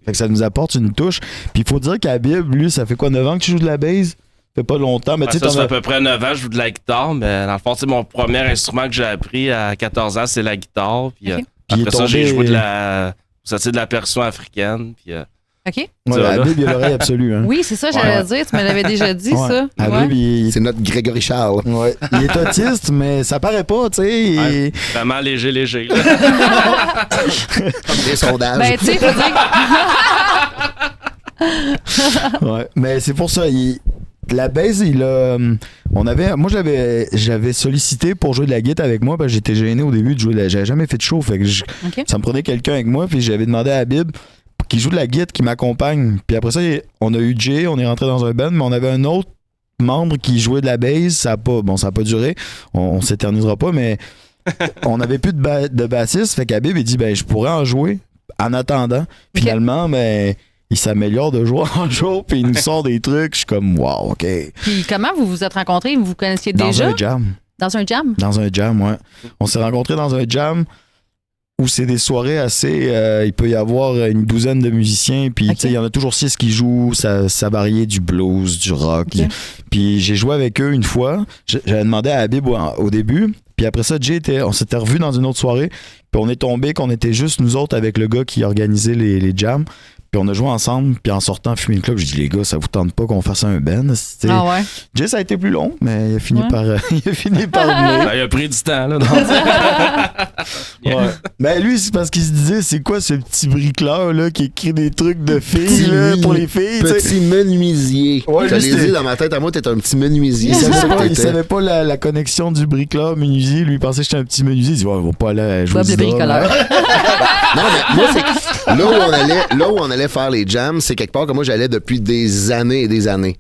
que ça nous apporte une touche. Puis il faut dire qu'Habib, lui, ça fait quoi, 9 ans que tu joues de la bass? Ça fait pas longtemps. Mais ça fait à peu près 9 ans que je joue de la guitare. Mais dans le fond, mon premier instrument que j'ai appris à 14 ans, c'est la guitare. Puis après ça, j'ai joué de la percussion africaine. Puis, OK. Habib, il a l'oreille absolue. Hein. Oui, c'est ça, j'allais dire. Tu me l'avais déjà dit, ça. Habib, c'est notre Grégory Charles. Ouais. Il est autiste, mais ça paraît pas, tu sais. Ouais, vraiment léger. Comme des sondages. Ben, tu sais, faut dire ouais. Mais c'est pour ça. La bass, moi, j'avais sollicité pour jouer de la guitare avec moi parce que j'étais gêné au début de jouer. J'avais jamais fait de show. Fait que ça me prenait quelqu'un avec moi. Puis j'avais demandé à Habib qui joue de la guitare, qui m'accompagne. Puis après ça, on a eu Jay, on est rentré dans un band, mais on avait un autre membre qui jouait de la bass. Ça a pas duré. On s'éternisera pas, mais on n'avait plus de bassiste. Fait qu'Habib, il dit, je pourrais en jouer en attendant. Finalement, mais il s'améliore de jour en jour, puis il nous sort des trucs. Je suis comme, wow, OK. Puis comment vous vous êtes rencontrés? Vous vous connaissiez déjà? Dans un jam. Dans un jam? Dans un jam, ouais. On s'est rencontrés dans un jam où c'est des soirées assez... il peut y avoir une douzaine de musiciens, puis il y en a toujours 6 qui jouent, ça variait du blues, du rock. Okay. Puis j'ai joué avec eux une fois. J'avais demandé à Habib au début, puis après ça, on s'était revus dans une autre soirée, puis on est tombé qu'on était juste nous autres avec le gars qui organisait les jams. Puis on a joué ensemble, puis en sortant fumer le club, j'ai dit, les gars, ça vous tente pas qu'on fasse un band? Ah ouais? Jay, ça a été plus long, mais il a fini par venir. Il a pris du temps, là. Ouais. Ben lui, c'est parce qu'il se disait, c'est quoi ce petit bricoleur là qui écrit des trucs de filles là, pour les filles? Petit menuisier. Ouais, je l'ai dit dans ma tête à moi, t'es un petit menuisier. Il savait pas la connexion du bricoleur menuisier. Lui, il pensait que j'étais un petit menuisier. Il dit, on va pas aller jouer le bricoleur. Non, mais moi, c'est là où on allait faire les jams, c'est quelque part que moi, j'allais depuis des années et des années.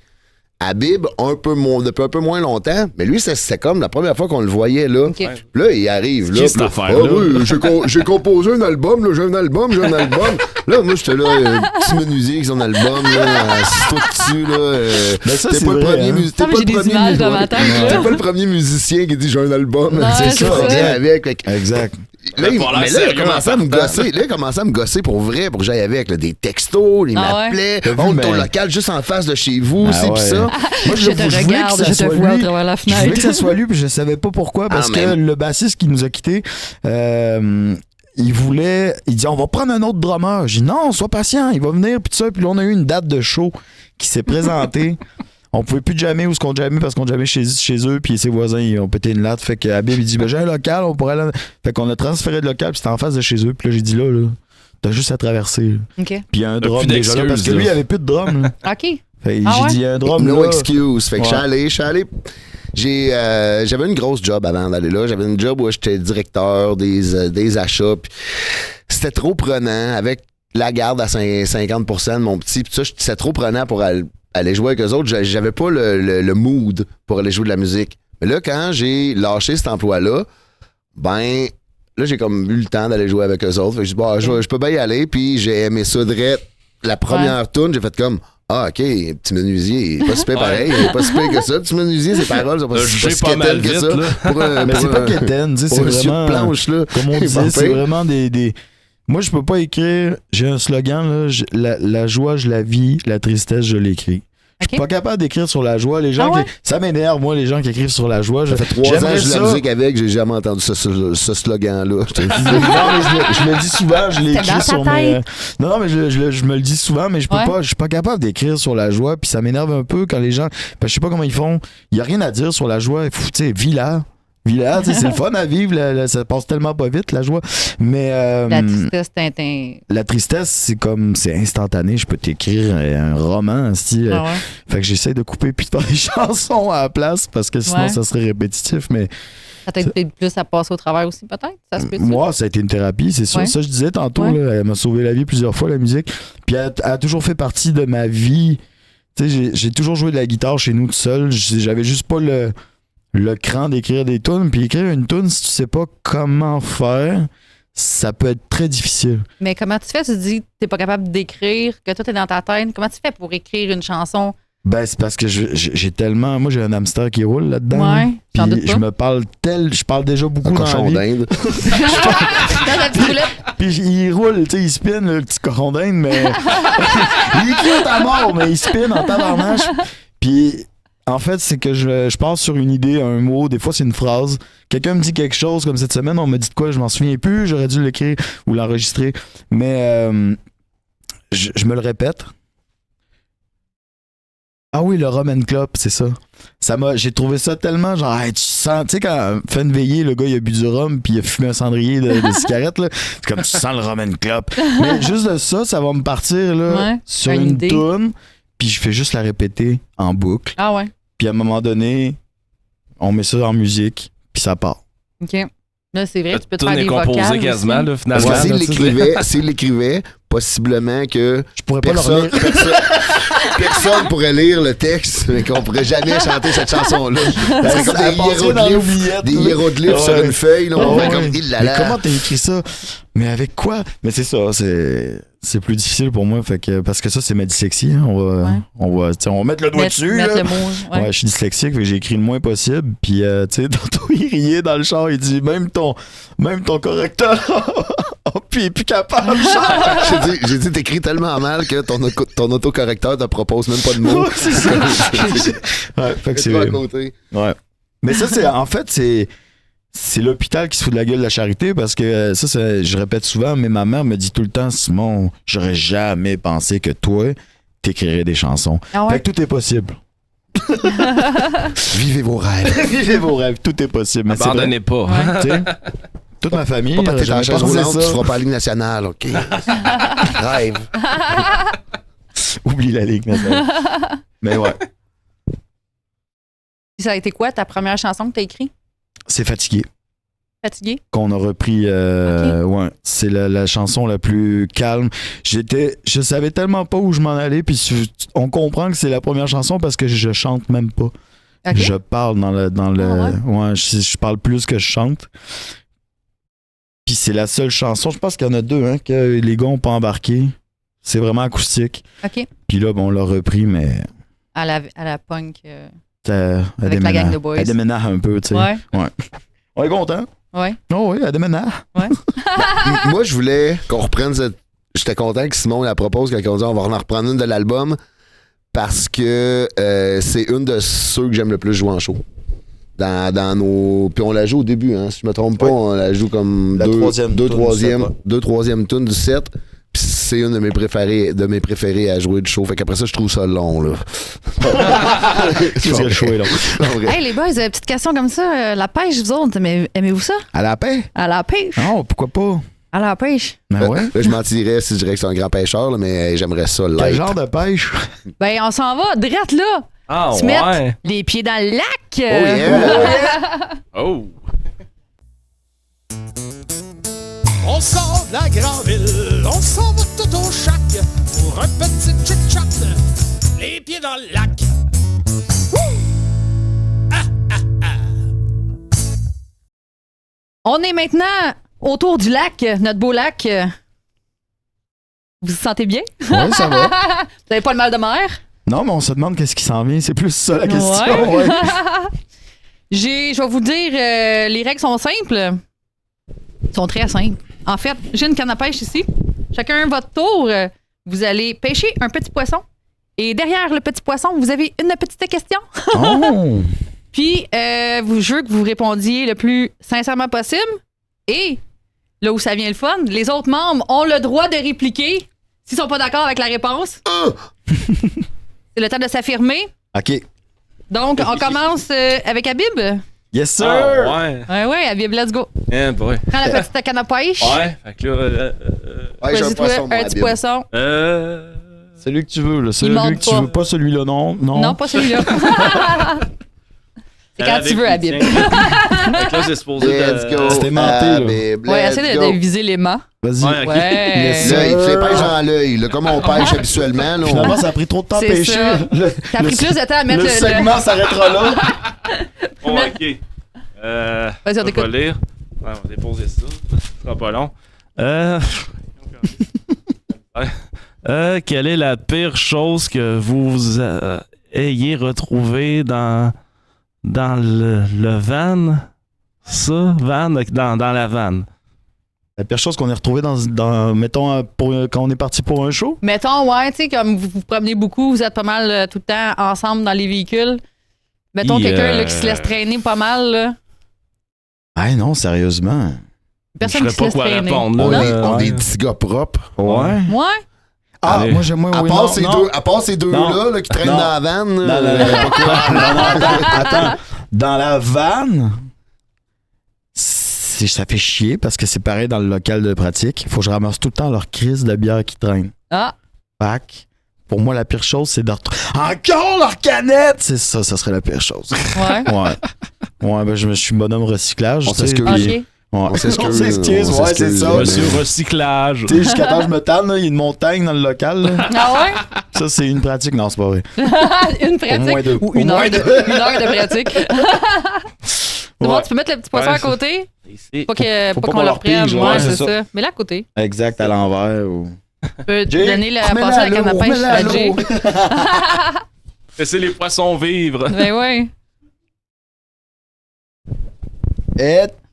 Habib, depuis un peu moins longtemps, mais lui, c'est comme la première fois qu'on le voyait, là. Okay. Là, il arrive, là. Qu'est-ce affaire-là? Oui, j'ai composé un album, là, j'ai un album. Là, moi, j'étais là, petit menuisier avec son album, là, assis-toi dessus, là. Mais ça, c'est pas le premier T'es pas le premier musicien qui dit j'ai un album. Non, c'est ça, on vient avec. Exact. Là, il commençait à me gosser. Là, il commençait à me gosser pour vrai, pour que j'aille avec là, des textos. Il m'appelait. On est au local juste en face de chez vous, c'est pis ça. Moi, je te vois à travers la fenêtre. Je voulais que ça soit lui, puis je savais pas pourquoi. Parce que le bassiste qui nous a quittés, il dit on va prendre un autre drummer. J'ai dit non, sois patient, il va venir, puis tout ça. Puis là, on a eu une date de show qui s'est présentée. On pouvait plus jammer où ce qu'on jammait parce qu'on jammait chez eux, puis ses voisins ils ont pété une latte. Fait que Habib il dit j'ai un local, on pourrait aller. Fait qu'on a transféré de local, puis c'était en face de chez eux. Puis là, j'ai dit là, t'as juste à traverser. Okay. Puis il y a un drum déjà là, parce que lui il avait plus de drum. Là. OK. Fait, j'ai dit il y a un drum no là. excuse. Fait que je suis allé. J'avais une grosse job avant d'aller là. J'avais une job où j'étais directeur des achats. C'était trop prenant avec la garde à 50% de mon petit. Puis ça, c'était trop prenant pour aller jouer avec eux autres. J'avais pas le mood pour aller jouer de la musique. Mais là, quand j'ai lâché cet emploi-là, là, j'ai comme eu le temps d'aller jouer avec eux autres. Fait que je dis, je peux bien y aller. Puis j'ai aimé ça direct. La première tune, j'ai fait comme, OK, petit menuisier, il est pas super pareil, il est pas super que ça. Petit menuisier, ses paroles sont pas si quétaines que ça. Mais c'est pas quétaine, c'est vraiment... planche, là. Comme on disait, c'est vraiment des Moi, je peux pas écrire. J'ai un slogan, là. La joie, je la vis. La tristesse, je l'écris. Je suis Ok. pas capable d'écrire sur la joie. Les gens Ah ouais? ça m'énerve, moi, les gens qui écrivent sur la joie. Ça fait 3 ans J'aimerais que je joue de ça. la musique avec, j'ai jamais entendu ce slogan-là. Je te le dis. Non, mais je le dis souvent, je l'ai C'était dans écrit ta sur mes. tête. Non, mais je me le dis souvent, mais je peux Ouais. pas, je suis pas capable d'écrire sur la joie, puis ça m'énerve un peu quand les gens. Je sais pas comment ils font. Il y a rien à dire sur la joie. Tu sais, vis-la. Vis-la, tu sais, c'est le fun à vivre, ça passe tellement pas vite, la joie. Mais La tristesse, Tintin. la tristesse, c'est instantané. Je peux t'écrire un roman, si. Ah ouais. Fait que j'essaie de couper puis de faire des chansons à la place parce que sinon Ouais. ça serait répétitif. Mais Ça t'a aidé plus à passer au travail aussi, peut-être? Ça se peut-tu? moi, ça a été une thérapie, c'est sûr. Ouais. Ça, je disais tantôt, Ouais. là, elle m'a sauvé la vie plusieurs fois, la musique. Puis elle a toujours fait partie de ma vie. Tu sais, j'ai toujours joué de la guitare chez nous tout seul. J'avais juste pas le cran d'écrire des tunes. Puis écrire une tune, si tu sais pas comment faire, ça peut être très difficile. Mais comment tu fais? Tu te dis que t'es pas capable d'écrire, que tout est dans ta tête. Comment tu fais pour écrire une chanson? Ben, c'est parce que j'ai tellement. Moi, j'ai un hamster qui roule là-dedans. Ouais, j'en Puis doute pas. je me parle je parle déjà beaucoup Un dans la cochon vie. d'Inde. Dans ta petite roulette. Puis il roule, tu sais, il spin, le petit cochon d'Inde, mais. il écrit à mort, mais il spin en tabarnache. Puis en fait, c'est que je pars sur une idée, un mot, des fois c'est une phrase. Quelqu'un me dit quelque chose, comme cette semaine, on me dit de quoi, je m'en souviens plus, j'aurais dû l'écrire ou l'enregistrer. Mais je me le répète. Ah oui, le Rum and Club, c'est ça. J'ai trouvé ça tellement genre, hey, tu sens, tu sais, quand fin de veillée, le gars il a bu du rhum puis il a fumé un cendrier de cigarette, là. C'est comme tu sens le Rum and Club. Mais juste de ça va me partir là, Ouais, sur une une idée. toune, puis je fais juste la répéter en boucle. Ah ouais. Puis à un moment donné, on met ça en musique, puis ça part. OK. Là, c'est vrai, tu peux te Tout faire est des composé vocales quasiment, aussi. là, Parce finalement. que Ouais, s'il l'écrivait, possiblement que Je pourrais pas le relire. personne pourrait lire le texte, mais qu'on pourrait jamais chanter cette chanson-là. Ça serait comme Ça des passerait dans hiéroglyphes, l'oubliette, des là. hiéroglyphes sur Ouais. une feuille. Là, on Ouais, fait comme, ouais. il là Mais là. comment t'as écrit ça? Mais avec quoi? Mais c'est ça, c'est plus difficile pour moi, fait que, parce que ça, c'est ma dyslexie. Hein. On va mettre le doigt dessus. Mettre là. le mot. Ouais. Ouais, je suis dyslexique, fait que j'ai écrit le moins possible. Puis, tu sais, tantôt, il riait dans le char, il dit, même ton correcteur, puis il est plus capable. J'ai dit, t'écris tellement mal que ton autocorrecteur te propose même pas de mots. Ouais, c'est ça. Ouais, fait que C'est à côté. Ouais. Mais ça, c'est l'hôpital qui se fout de la gueule de la charité parce que je répète souvent, mais ma mère me dit tout le temps, Simon, j'aurais jamais pensé que toi, t'écrirais des chansons. Ah ouais? Fait que tout est possible. Vivez vos rêves. Vivez vos rêves, tout est possible. Mais c'est vrai, Abandonnez pas. tu sais, toute ma famille, Pas parce que t'es en j'aurais chaise pensé roulante, ça. tu feras pas la Ligue nationale, OK? Rêve. Oublie la Ligue nationale. Mais ouais, Puis ça a été quoi ta première chanson que t'as écrite? c'est fatigué. Fatigué? Qu'on a repris. Ouais, c'est la chanson la plus calme. Je savais tellement pas où je m'en allais, puis on comprend que c'est la première chanson parce que je chante même pas. OK. Je parle dans le. Ah ouais, je parle plus que je chante. Puis c'est la seule chanson. Je pense qu'il y en a deux hein, que les gars ont pas embarqué. C'est vraiment acoustique. OK. Puis là, bon, on l'a repris, mais. À la punk. Elle Avec la gang de boys. Elle déménage un peu, tu sais. Ouais. On est content. Ouais. Oh oui, elle déménage. Moi, je voulais qu'on reprenne cette. J'étais content que Simon la propose quand on dit on va en reprendre une de l'album parce que c'est une de ceux que j'aime le plus jouer en show. Dans nos. Puis on la joue au début, hein, si je me trompe pas, Ouais. on la joue comme La troisième tune du set, ouais. deux troisième tunes du set. Puis c'est une de mes préférées à jouer de show. Fait qu'après ça, je trouve ça long, là. Qu'est-ce que le show est long. En vrai. Hey les boys, petite question comme ça. La pêche, vous autres, aimez-vous ça? À la paix? À la pêche? Non, pourquoi pas? À la pêche? Ben ouais. Là, je mentirais si je dirais que c'est un grand pêcheur, là, mais j'aimerais ça Quel light. genre de pêche? Ben, on s'en va, drette là! Ah, Se mettre ouais. les pieds dans le lac! Oh yeah! Oh. On sort de la grande ville, on s'en va tout au chac pour un petit chit-chat, les pieds dans le lac. On est maintenant autour du lac, notre beau lac. Vous vous sentez bien? Ouais, ça va. Vous n'avez pas le mal de mer? Non, mais on se demande qu'est-ce qui s'en vient. C'est plus ça la question. Ouais. Ouais. Je vais vous dire, les règles sont simples. Sont très simples. En fait, j'ai une canne à pêche ici. Chacun votre tour. Vous allez pêcher un petit poisson. Et derrière le petit poisson, vous avez une petite question. Oh! Puis, je veux que vous répondiez le plus sincèrement possible. Et, là où ça vient le fun, les autres membres ont le droit de répliquer s'ils sont pas d'accord avec la réponse. C'est le temps de s'affirmer. OK. Donc, on commence avec Habib. Yes, sir! Ah, Ouais, Habib, let's go. ouais. Boy. Prends la petite canne à pêche. Ouais, fait que là. Ouais, j'ai un Choisis-toi poisson, moi, un petit Habib. poisson. Celui que tu veux, là. Celui monte que tu pas. veux. Pas celui-là, non. Non, pas celui-là. C'est quand tu veux, Habib. Fait que là, c'est supposé Let's go. C'était menté, là. Habib, Ouais, let's essaie go. de viser les mâts. Vas-y. Ouais, ok. Ouais. Yes. Là, il fait pêche dans l'œil, là, comme on pêche habituellement. Là, Finalement, ça a pris trop de temps à C'est pêcher. ça. Le, T'as pris plus de temps à mettre le segment s'arrêtera là. Oh, ok. Vas-y, on va t'écoute. lire. Ouais, on va déposer ça. Ce sera pas long. Quelle est la pire chose que vous ayez retrouvée dans le van? Ça, van, dans la van. La pire chose qu'on ait retrouvée mettons, quand on est parti pour un show. Mettons, ouais, tu sais, comme vous vous promenez beaucoup, vous êtes pas mal tout le temps ensemble dans les véhicules. Mettons quelqu'un là, qui se laisse traîner pas mal. Là. Ah non, sérieusement. Personne Je qui se sais pas laisse quoi traîner. répondre. On Là. est, on Ouais. est des petits gars propres. Ouais. Ouais? Ah, Allez. moi, À oui, part non, ces non. deux, à part ces deux-là là, qui traînent Non. dans la vanne. Non, attends. Dans la vanne, ça fait chier parce que c'est pareil dans le local de pratique. Il faut que je ramasse tout le temps leur crise de bière qui traîne. Ah, Pack. Pour moi, la pire chose, c'est de encore leur canette! C'est ça, ça serait la pire chose. ouais. Ouais. Ouais, ben je suis bonhomme recyclage. On tu sais, s'excuse. puis- OK. Ouais. On s'excuse. On s'excuse, ouais, c'est ça. Monsieur Recyclage. Tu sais, jusqu'à temps que je me tanne, là, il y a une montagne dans le local. Là. Ah ouais? Ça, c'est une pratique. Non, c'est pas vrai. Une pratique Au moins deux. ou Au une moins heure, deux. une heure de pratique. C'est bon, Ouais. tu peux mettre le petit poisson Ouais, à côté. Ici. Pas faut qu'on pas qu'on le leur reprenne. pige, Ouais, ouais, c'est c'est ça. Mais là à côté. Exact, à l'envers. Ou... Tu peux te Jay, donner la remets-la passer à à la canne à l'eau, pêche remets-la à à l'eau. Jay. Laissez les poissons vivre. Ben ouais.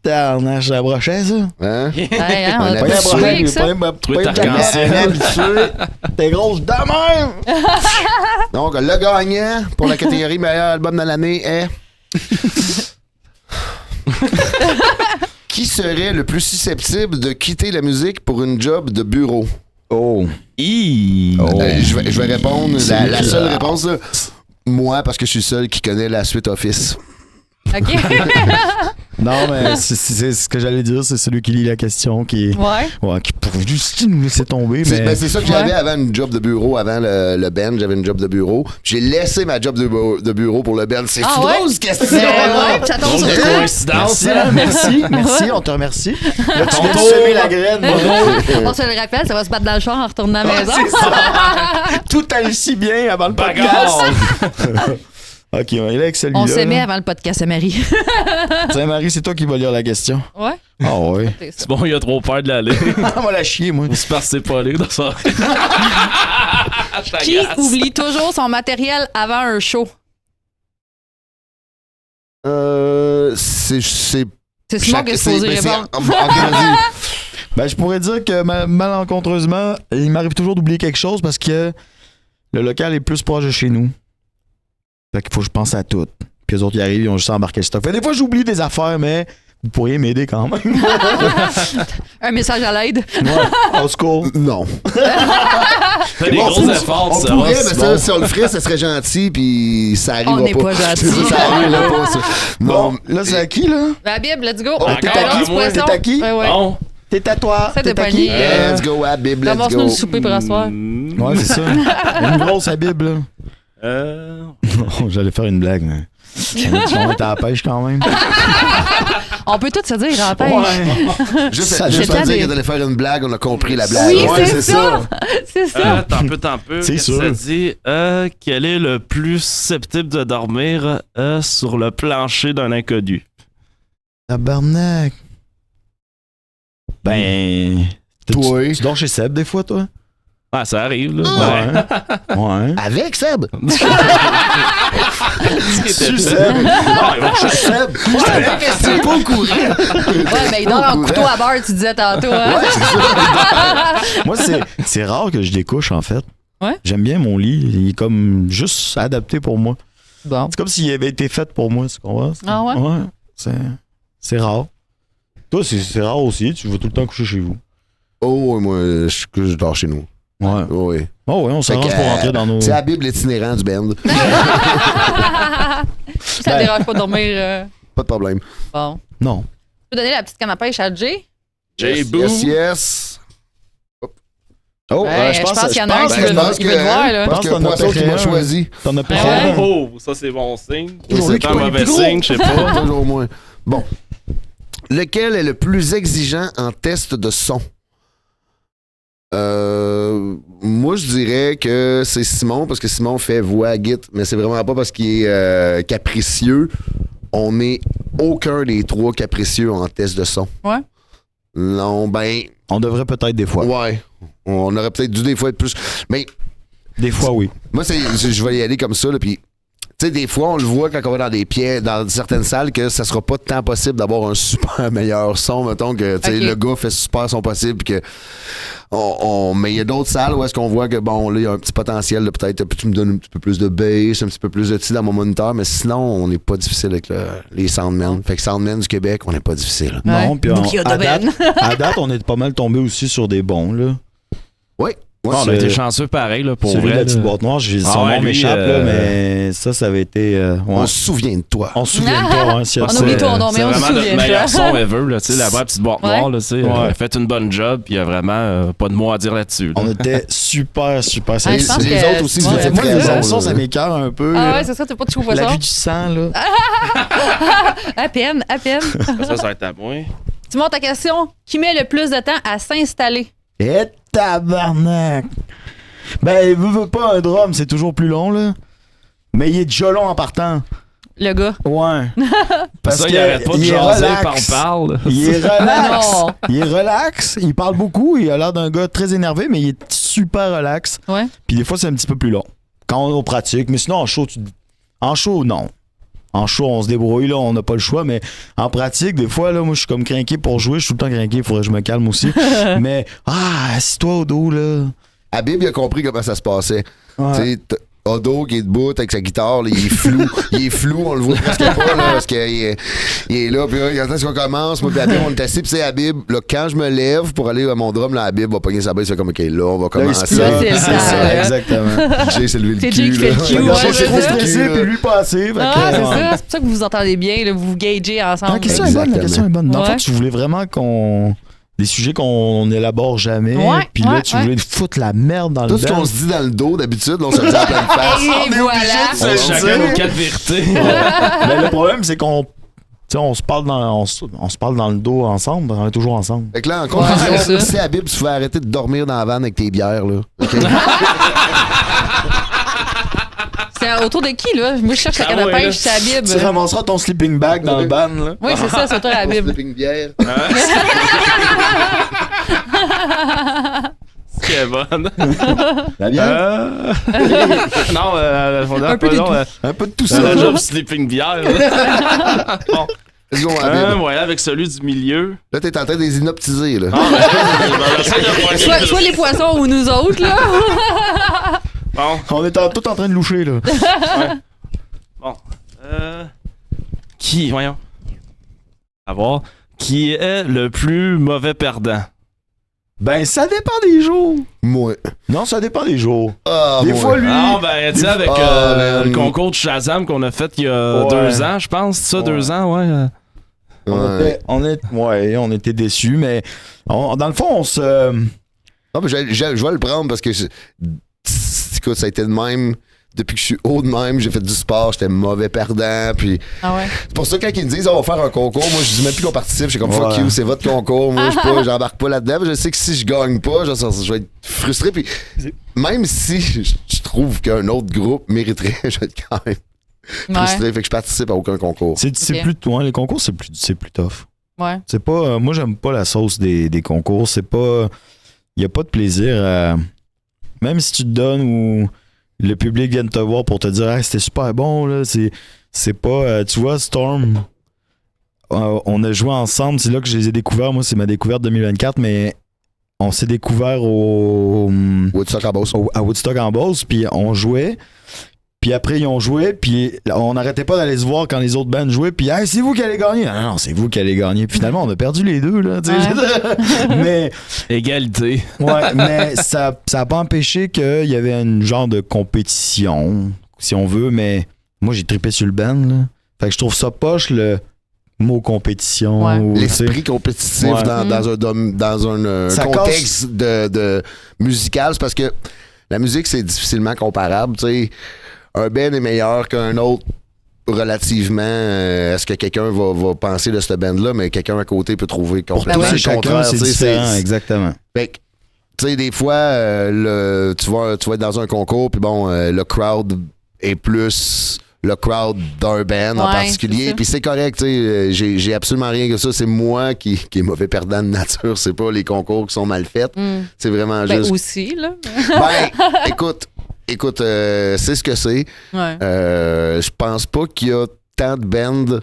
Tarnache la brochette, ça. Hein? Hey, hein, on Un a Pas pas habitué, joué avec ça. Trouver ta canne. Un habitué. T'es grosse de même. Donc, le gagnant pour la catégorie meilleur album de l'année est. Qui serait le plus susceptible de quitter la musique pour une job de bureau? Oh. Je vais répondre. C'est La qui, seule là? réponse, là, moi, parce que je suis le seul qui connaît la suite Office. OK. Non, mais c'est ce que j'allais dire, c'est celui qui lit la question qui pourrait juste nous laisser tomber. Mais C'est ça que Ouais. j'avais avant une job de bureau, avant le band, j'avais une job de bureau. J'ai laissé ma job de bureau pour le band. C'est Ah drôle, ouais? cette question. Ben ouais, puis ça tombe sur Drôle de toi. coïncidence. merci, on te remercie. Là, tu viens de tour. semer la graine. Bruno. On se le rappelle, ça va se battre dans le char en retournant à la maison. C'est ça. Tout allait si bien avant le podcast. Bagarre. Ok, on est là avec celui-là. On s'aimait avant le podcast à Marie. Tiens, Marie, c'est toi qui vas lire la question. Ouais. Ah ouais. C'est ça. C'est bon, il a trop peur de l'aller. On va la chier, moi. C'est parce que c'est pas allé dans ça. Je Qui t'agace. oublie toujours son matériel avant un show? C'est C'est Simon qui est supposé répondre. Ok, vas-y. Ben, je pourrais dire que malencontreusement, il m'arrive toujours d'oublier quelque chose parce que le local est plus proche de chez nous. Fait qu'il faut que je pense à tout. Puis les autres, ils arrivent, ils ont juste embarqué le stock. Fait, des fois, j'oublie des affaires, mais vous pourriez m'aider quand même. Un message à l'aide. Ouais, au secours. Non. Fais des Bon, gros on efforts, ça. pourrait, mais c'est ça, bon. si on le ferait, ça serait gentil, puis ça arrivera On n'est pas gentil. Ça arrivera pas, ça. Bon, là, c'est à qui, là? La Bible, let's go. Oh, t'es encore à à qui? moi. T'es à qui? Ouais, ouais. Bon. T'es à toi. Ça, t'es T'es à pas qui? lié. Let's go, Habib, let's Commence-nous le go. souper pour asseoir. Ouais, c'est ça. Une grosse à Bible, là. Non, j'allais faire une blague, mais. On était à la pêche quand même. On peut tout se dire en pêche. Juste Ça à dépend dire des- qu'elle allait faire une blague, on a compris la blague. Oui, Ouais, c'est ça. C'est ça. T'en peux. C'est Qu'est-ce que sûr. Ça dit, quel est le plus susceptible de dormir sur le plancher d'un inconnu? Tabarnak. Ben. Toi. Tu dors chez Seb des fois, toi? Ah, ça arrive, là. Ouais. Avec Seb? Tu Seb? Non, il va chercher Seb. C'est pas au courant. Ouais, mais il dort en couteau à beurre, tu disais tantôt. Hein? Moi, c'est rare que je découche, en fait. Ouais? J'aime bien mon lit. Il est comme juste adapté pour moi. Bon. C'est comme s'il avait été fait pour moi, tu comprends? Ah ouais? Ouais. C'est rare. Toi, c'est rare aussi. Tu vas tout le temps coucher chez vous. Oh, ouais, moi, je dors chez nous. Ouais. Oh, oui. Oh, ouais, on s'arrange Fait que, pour rentrer dans nos. C'est la Bible itinérant du band. Ça te dérange pas de dormir. Pas de problème. Bon. Non. Tu peux donner la petite canne à pêche à Jay? Jay Boo. Yes. Oh, Ouais, je pense qu'il y en a un qui veut je pense te voir, là. Parce Je que pense qu'on a Poisson qui pêché m'a un. choisi. T'en as pris Ah ouais? un. Oh, ça, c'est bon signe. Toujours C'est lui pas un qui mauvais est plus signe, je sais pas. Toujours moins. Bon. Lequel est le plus exigeant en test de son? Moi, je dirais que c'est Simon, parce que Simon fait voix git, mais c'est vraiment pas parce qu'il est capricieux. On n'est aucun des trois capricieux en test de son. Ouais. Non, ben, On devrait peut-être des fois. ouais. On aurait peut-être dû des fois être plus. Mais Des fois, oui. moi, je vais y aller comme ça, là, puis. Tu sais, des fois, on le voit quand on va dans certaines salles que ça sera pas tant possible d'avoir un super meilleur son, mettons, que tu sais, Ok. le gars fait super son possible, puis que mais il y a d'autres salles où est-ce qu'on voit que, bon, là, il y a un petit potentiel de peut-être, tu me donnes un petit peu plus de bass, un petit peu plus de dans mon moniteur, mais sinon, on n'est pas difficile avec les Soundmen. Fait que Soundmen du Québec, on n'est pas difficile. Non, puis Bouki au domaine. à date, on est pas mal tombé aussi sur des bons, là. Oui. Ouais, On a été chanceux pareil, là, pour Celui de vrai. la petite là. boîte noire, son Ah ouais, nom lui, m'échappe, là, mais ça avait été. Ouais. on se souvient de toi. On se souvient pas, hein, si On oublie ton nom, mais C'est on se vraiment souvient. notre meilleur tu son vois. ever, là, tu sais, la vraie petite boîte Ouais. noire, là, tu sais. Ouais. A fait une bonne job, puis il y a vraiment pas de mots à dire là-dessus. là. On était super Ah, sérieux. je pense les que- autres aussi, ouais, vous étiez Moi, très les bons, sons, là. ça m'écoeure un peu. Ah là. ouais, c'est ça, t'es pas de chou La poisson. vue du sang, là. À peine, à peine. Ça va être à moi. Tu montes ta question. Qui met le plus de temps à s'installer? Et tabarnak! Ben, veux pas un drum, c'est toujours plus long, là. Mais il est déjà long en partant. Le gars. Ouais. Parce ça, il arrête pas de il est jaser, relax. parle. Il est Ah relax. non. Il est relax. Il parle beaucoup. Il a l'air d'un gars très énervé, mais il est super relax. Ouais. Puis des fois, c'est un petit peu plus long. Quand on pratique. Mais sinon, en show, non. En show, on se débrouille, là, on n'a pas le choix, mais en pratique, des fois, là, moi, je suis comme craqué pour jouer. Je suis tout le temps craqué, il faudrait que je me calme aussi. Mais, assis-toi au dos, là. Habib, il a compris comment ça se passait. Ouais. Tu sais, Odo qui est debout avec sa guitare, là, il est flou. Il est flou, on le voit presque pas, là, parce qu'il est là. Puis là, quand est-ce qu'on commence? Moi, puis Habib, on est assis. Puis c'est Habib, là, quand je me lève pour aller à mon drum, là, Habib va pogner sa baisse. Il fait comme, OK, là, on va Là, il se commencer. Là, plaint. c'est le C'est temps, ça, là. exactement. Jay s'est levé le C'est cul. Jay qui fait le là. cue, Regarde, ouais, ça, c'est c'est ça. le Stressé, cul, puis là. lui passer. Fait Ah, que, c'est ouais. ça. C'est pour ça que vous vous entendez bien, là, vous vous gagez ensemble. La question est bonne, la question est bonne. Dans le Ouais. fond, tu voulais vraiment qu'on. Des sujets qu'on élabore jamais. Ouais, Puis là, ouais, tu ouais. voulais foutre la merde dans Tout le ce qu'on band. se dit dans le dos, d'habitude, là, on se le dit à pleine face. Et voilà. C'est chacun nos quatre vérités. Mais le problème, c'est qu'on. Tu sais, on se parle dans le dos ensemble, on est toujours ensemble. Fait que là, en Ouais, conclusion, c'est ça. si Habib, tu pouvais arrêter de dormir dans la vanne avec tes bières, là. OK? C'est autour de qui, là? Moi, je cherche la Ah canne à ouais, là. pêche, c'est Habib. Tu ramasseras ton sleeping bag dans le ban, là. Oui, c'est ça, c'est autour de Habib. Sleeping bière. C'est bonne. La bière? Non, Un peu de tout. Un peu de tout C'est ça. un job sleeping bière. là. Bon, Let's go, Habib. voilà, avec celui du milieu. Là, t'es en train de les inoptiser, là. J'essaie de poigner. Soit les poissons ou nous autres, là. Bon, On est tout en train de loucher, là. bon. Qui, voyons. À voir. Qui est le plus mauvais perdant? Ben, ça dépend des jours. Moi. Non, ça dépend des jours. Ah, Des moi. fois, lui. Ah, ben, tu sais, avec man. le concours de Shazam qu'on a fait il y a Ouais. 2 ans, je pense, c'est ça, Ouais. 2 ans, ouais. On était déçus, mais dans le fond, on se. Non, mais je vais le prendre parce que, écoute, ça a été de même. Depuis que je suis haut de même, j'ai fait du sport, j'étais mauvais perdant. Puis Ah ouais. c'est pour ça que quand ils me disent on va faire un concours, moi je dis même plus qu'on participe, je suis comme fuck Ouais. you, c'est votre concours. Moi j'embarque pas là-dedans. Je sais que si je gagne pas, je vais être frustré. Puis même si je trouve qu'un autre groupe mériterait, je vais être quand même frustré. Fait que je participe à aucun concours. C'est Ok. plus. Ouais, les concours, c'est plus tough. Ouais. C'est pas. Moi, j'aime pas la sauce des concours. C'est pas. Il y a pas de plaisir à. Même si tu te donnes ou le public vient te voir pour te dire hey, c'était super bon, là, c'est pas... tu vois, Storm, on a joué ensemble. C'est là que je les ai découverts. Moi, c'est ma découverte 2024, mais on s'est découvert Woodstock en Beauce. à Woodstock en Beauce, puis on jouait. Puis après, ils ont joué, puis on n'arrêtait pas d'aller se voir quand les autres bands jouaient, puis hey, c'est vous qui allez gagner. Non, c'est vous qui allez gagner. Puis finalement, on a perdu les deux, là. Mais Égalité. ouais, mais ça n'a pas empêché qu'il y avait une genre de compétition, si on veut, mais moi, j'ai trippé sur le band, là. Fait que je trouve ça poche, le mot compétition. Ouais. Ou, L'esprit compétitif Ouais. dans un Ça contexte de musical, c'est parce que la musique, c'est difficilement comparable. Tu sais, un band est meilleur qu'un autre relativement à ce que quelqu'un va penser de ce band-là, mais quelqu'un à côté peut trouver pour complètement tous et le chacun, contraire. c'est Tu sais, différent, exactement. Fait que, tu sais, des fois, tu vas être dans un concours, puis bon, le crowd est plus le crowd d'un band en Ouais, particulier, c'est ça. puis c'est correct, tu sais, j'ai absolument rien que ça, c'est moi qui est mauvais perdant de nature, c'est pas les concours qui sont mal faits, c'est vraiment Ben, juste... aussi, là. Ben, écoute, c'est ce que c'est. Ouais. Je pense pas qu'il y a tant de bands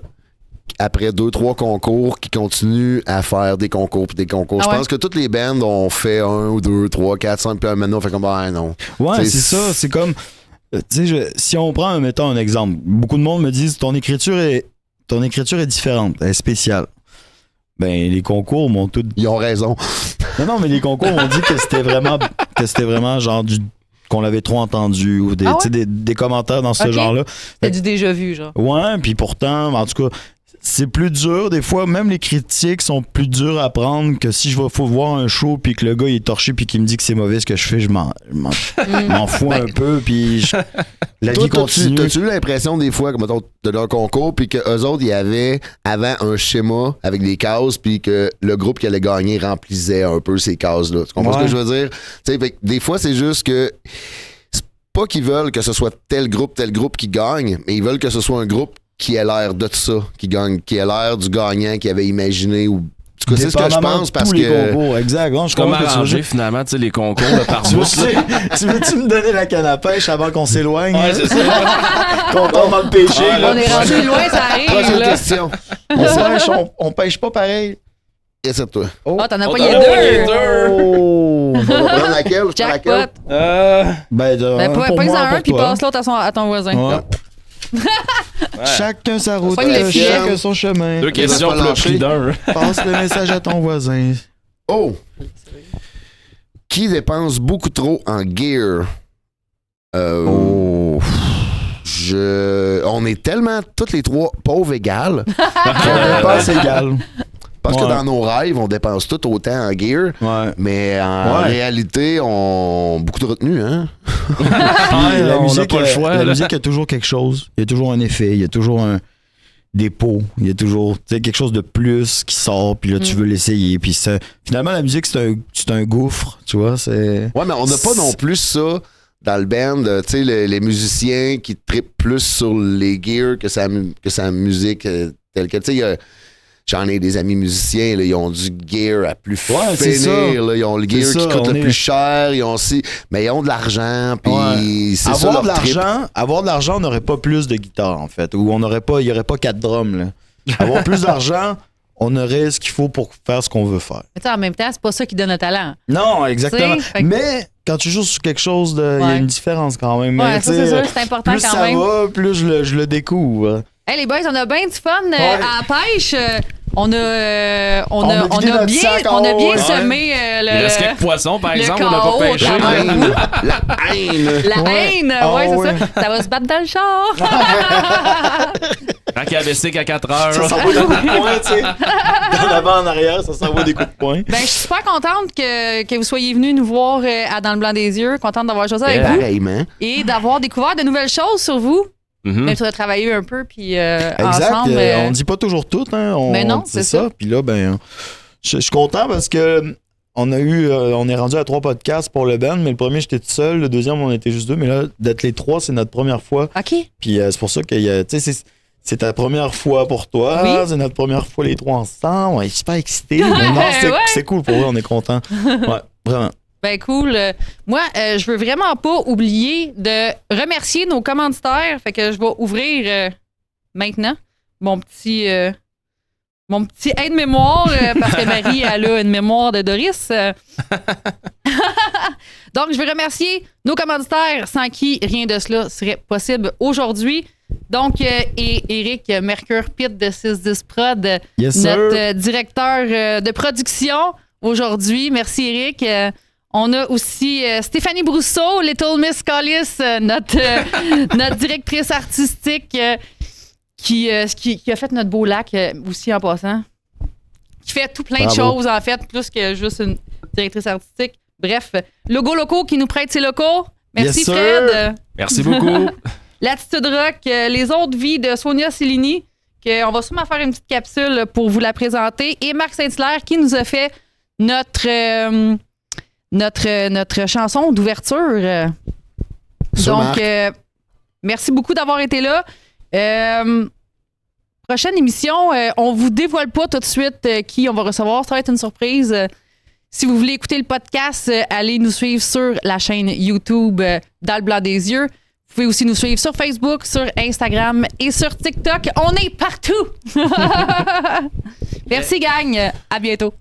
après 2-3 concours qui continuent à faire des concours puis des concours. Ah Je ouais? pense que toutes les bands ont fait 1 ou 2, 3, 4, 5, puis maintenant on fait comme non. Ouais, T'sais, c'est ça. C'est comme. Tu sais, si on prend, mettons un exemple, beaucoup de monde me disent ton écriture est différente, elle est spéciale. Ben, les concours m'ont tout. Ils ont raison. Non, mais les concours m'ont dit que c'était vraiment genre qu'on l'avait trop entendu ou des, Ah ouais? tu sais, des commentaires dans ce Ok. genre-là. C'est du déjà vu, genre. Ouais, puis pourtant, en tout cas, c'est plus dur. Des fois, même les critiques sont plus dures à prendre que si faut voir un show puis que le gars il est torché puis qu'il me dit que c'est mauvais ce que je fais, je m'en fous un peu puis la Toi, vie continue. t'as-tu eu l'impression des fois, comme mettons, de leur concours, puis qu'eux autres, il y avait avant un schéma avec des cases, puis que le groupe qui allait gagner remplissait un peu ces cases-là. Tu comprends ce que je veux dire? Tu sais, fait que des fois, c'est juste que c'est pas qu'ils veulent que ce soit tel groupe qui gagne, mais ils veulent que ce soit un groupe qui ait l'air de tout ça, qui gagne, qui ait l'air du gagnant qu'ils avaient imaginé ou. En tout cas, c'est ce que je Dépendamment pense de parce tous que. les concours, exact. Non, je Comme comprends ce que tu veux arranger dire. finalement, tu sais, les concours là, par Tu bout. veux-tu me donner la canne à pêche avant qu'on s'éloigne? Ouais, c'est ça. Qu'on tombe dans le péché. Ah, là. On est rendu loin, ça arrive, Prochaine là. question. On se pêche, on pêche pas pareil. Essaie-toi. Ah, t'en as Oh, pas t'en eu as pas eu deux. deux. Oh! On va prendre laquelle? Je prends Jackpot. laquelle? Ben, Ben, pour pas moi, en un, pour puis toi. passe l'autre à ton voisin. Ouais. Chacun sa route, Pogne le filet. chacun son chemin. Deux questions pas pour le lâcher. prix d'un. Passe le message à ton voisin. Oh! Qui dépense beaucoup trop en gear? Oh. On est tellement toutes les trois pauvres égales. On dépense égal. Parce que Ouais. dans nos rêves, on dépense tout autant en gear. Ouais. Mais en Ouais. réalité, on a beaucoup de retenue, hein? Puis la on n'a musique, pas le choix, la là. musique, il y a toujours quelque chose. Il y a toujours un effet. Il y a toujours des pots. Il y a toujours quelque chose de plus qui sort. Puis là, tu veux l'essayer. Puis finalement, la musique, c'est un gouffre. Tu vois, c'est. Ouais, mais on n'a pas non plus ça dans le band. Tu sais, les musiciens qui trippent plus sur les gears que sa musique telle que. Tu sais, il y a. J'en ai des amis musiciens, là, ils ont du gear à plus c'est ça. finir, là, ils ont le gear C'est qui ça, coûte on le est- plus cher, ils ont aussi, mais ils ont de l'argent, puis Ouais. c'est ça leur trip. Avoir de l'argent, on n'aurait pas plus de guitare, en fait. Ou il n'y aurait pas 4 drums. Là. Avoir plus d'argent, on aurait ce qu'il faut pour faire ce qu'on veut faire. Mais tu sais, en même temps, c'est pas ça qui donne le talent. Non, exactement. Tu sais, fait que- Mais quand tu joues sur quelque chose, il y a Ouais. une différence quand même. Ouais, Mais, ça, tu c'est sais, sûr, c'est important plus quand ça même. va, plus je le découvre. Hey, les boys, on a bien du fun à la pêche. On a On a vidé notre sac en haut, bien ouais. semé Il reste quelques poissons, par le exemple, on n'a chaos, pas pêché. quand La même. haine, la haine. La Ouais. haine, Ah ouais, c'est ouais. ça. Ça va se battre dans le char. Un cabestique à 4 heures. Ça s'envoie des coups de poing, tu sais. D'en avant, en arrière, ça s'envoie des coups de poing. Ben, je suis super contente que vous soyez venus nous voir à Dans le blanc des yeux. Contente d'avoir joué ça avec vous Pareillement. et d'avoir découvert de nouvelles choses sur vous. Mhm. Même si on a travaillé un peu, puis Exact. ensemble. On dit pas toujours tout, hein. Mais non, c'est ça. Puis là, ben, je suis content parce que on est rendu à 3 podcasts pour le band, mais le premier, j'étais tout seul. Le deuxième, on était juste 2. Mais là, d'être les 3, c'est notre première fois. OK. Puis c'est pour ça que, tu sais, c'est ta première fois pour toi. Oui. C'est notre première fois les 3 ensemble. On est super excités. Mais non, Ouais. c'est cool pour eux, on est contents. Ouais, vraiment. Ben cool. Moi, je veux vraiment pas oublier de remercier nos commanditaires. Fait que je vais ouvrir maintenant mon petit aide-mémoire parce que Marie, elle a une mémoire de Doris. Donc, je veux remercier nos commanditaires sans qui rien de cela serait possible aujourd'hui. Donc, et Éric Mercure Pitt de 610 Prod, notre directeur de production aujourd'hui. Merci, Éric. On a aussi Stéphanie Brousseau, Little Miss Collis, notre directrice artistique qui a fait notre beau lac aussi en passant. Qui fait tout plein de choses, en fait, plus que juste une directrice artistique. Bref, Logo Loco qui nous prête ses locaux. Merci, Fred. Merci beaucoup. L'Attitude Rock, les autres vies de Sonia Cellini, qu'on va sûrement faire une petite capsule pour vous la présenter. Et Marc Saint-Hilaire qui nous a fait notre chanson d'ouverture. Donc, merci beaucoup d'avoir été là. Prochaine émission, on vous dévoile pas tout de suite qui on va recevoir. Ça va être une surprise. Si vous voulez écouter le podcast, allez nous suivre sur la chaîne YouTube Dans le blanc des yeux. Vous pouvez aussi nous suivre sur Facebook, sur Instagram et sur TikTok. On est partout! Merci, gang. À bientôt.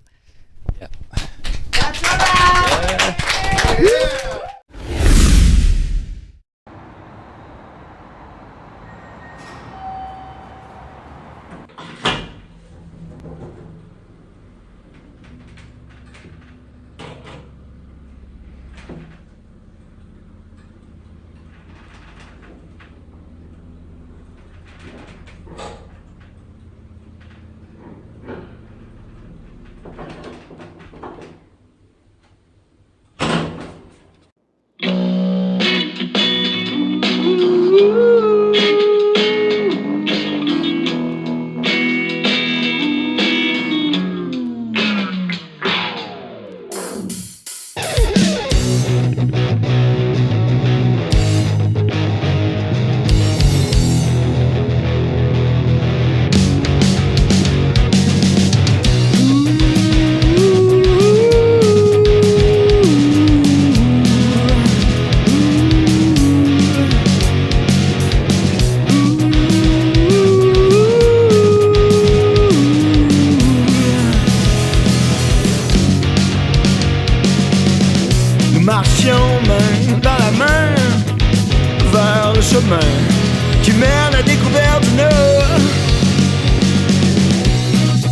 Qui mène à la découverte du nord.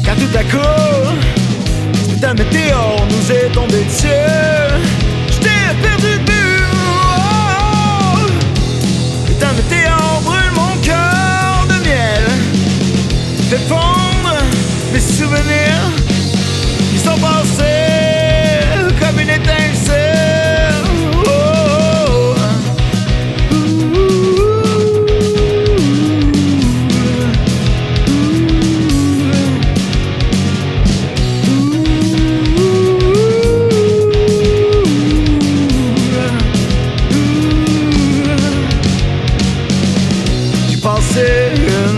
Quand tout à coup, ta météore nous est tombée dessus. J't'ai perdu de vue. Ta météore brûle mon cœur de miel. Fait fondre mes souvenirs qui sont passés comme une étincelle.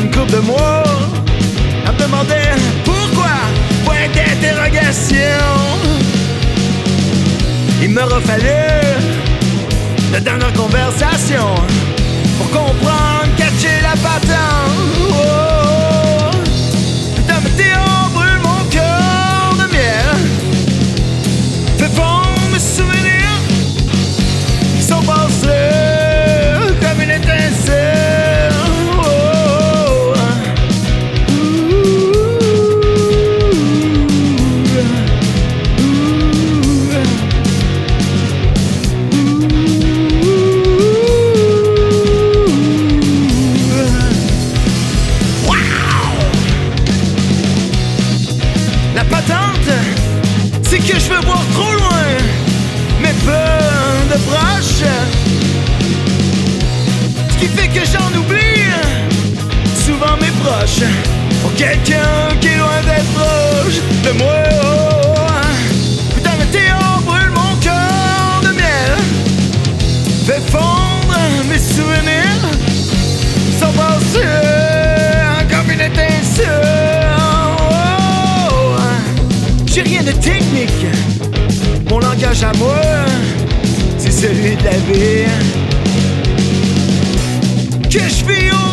Une couple de mois à me demander pourquoi, point d'interrogation. Il m'aura fallu la dernière conversation pour comprendre, catcher la patente. Oh, ta météore brûle mon cœur de miel. Fait fondre mes souvenirs qui sont passés comme une étincelle. C'est que je veux voir trop loin mes peurs de broche. Ce qui fait que j'en oublie souvent mes proches. Pour quelqu'un qui est loin d'être proche de moi. Putain, météore brûle mon cœur de miel. Fait fondre mes souvenirs sont passés comme une étincelle. J'ai rien de technique, mon langage à moi celui de la vie. Que je vis au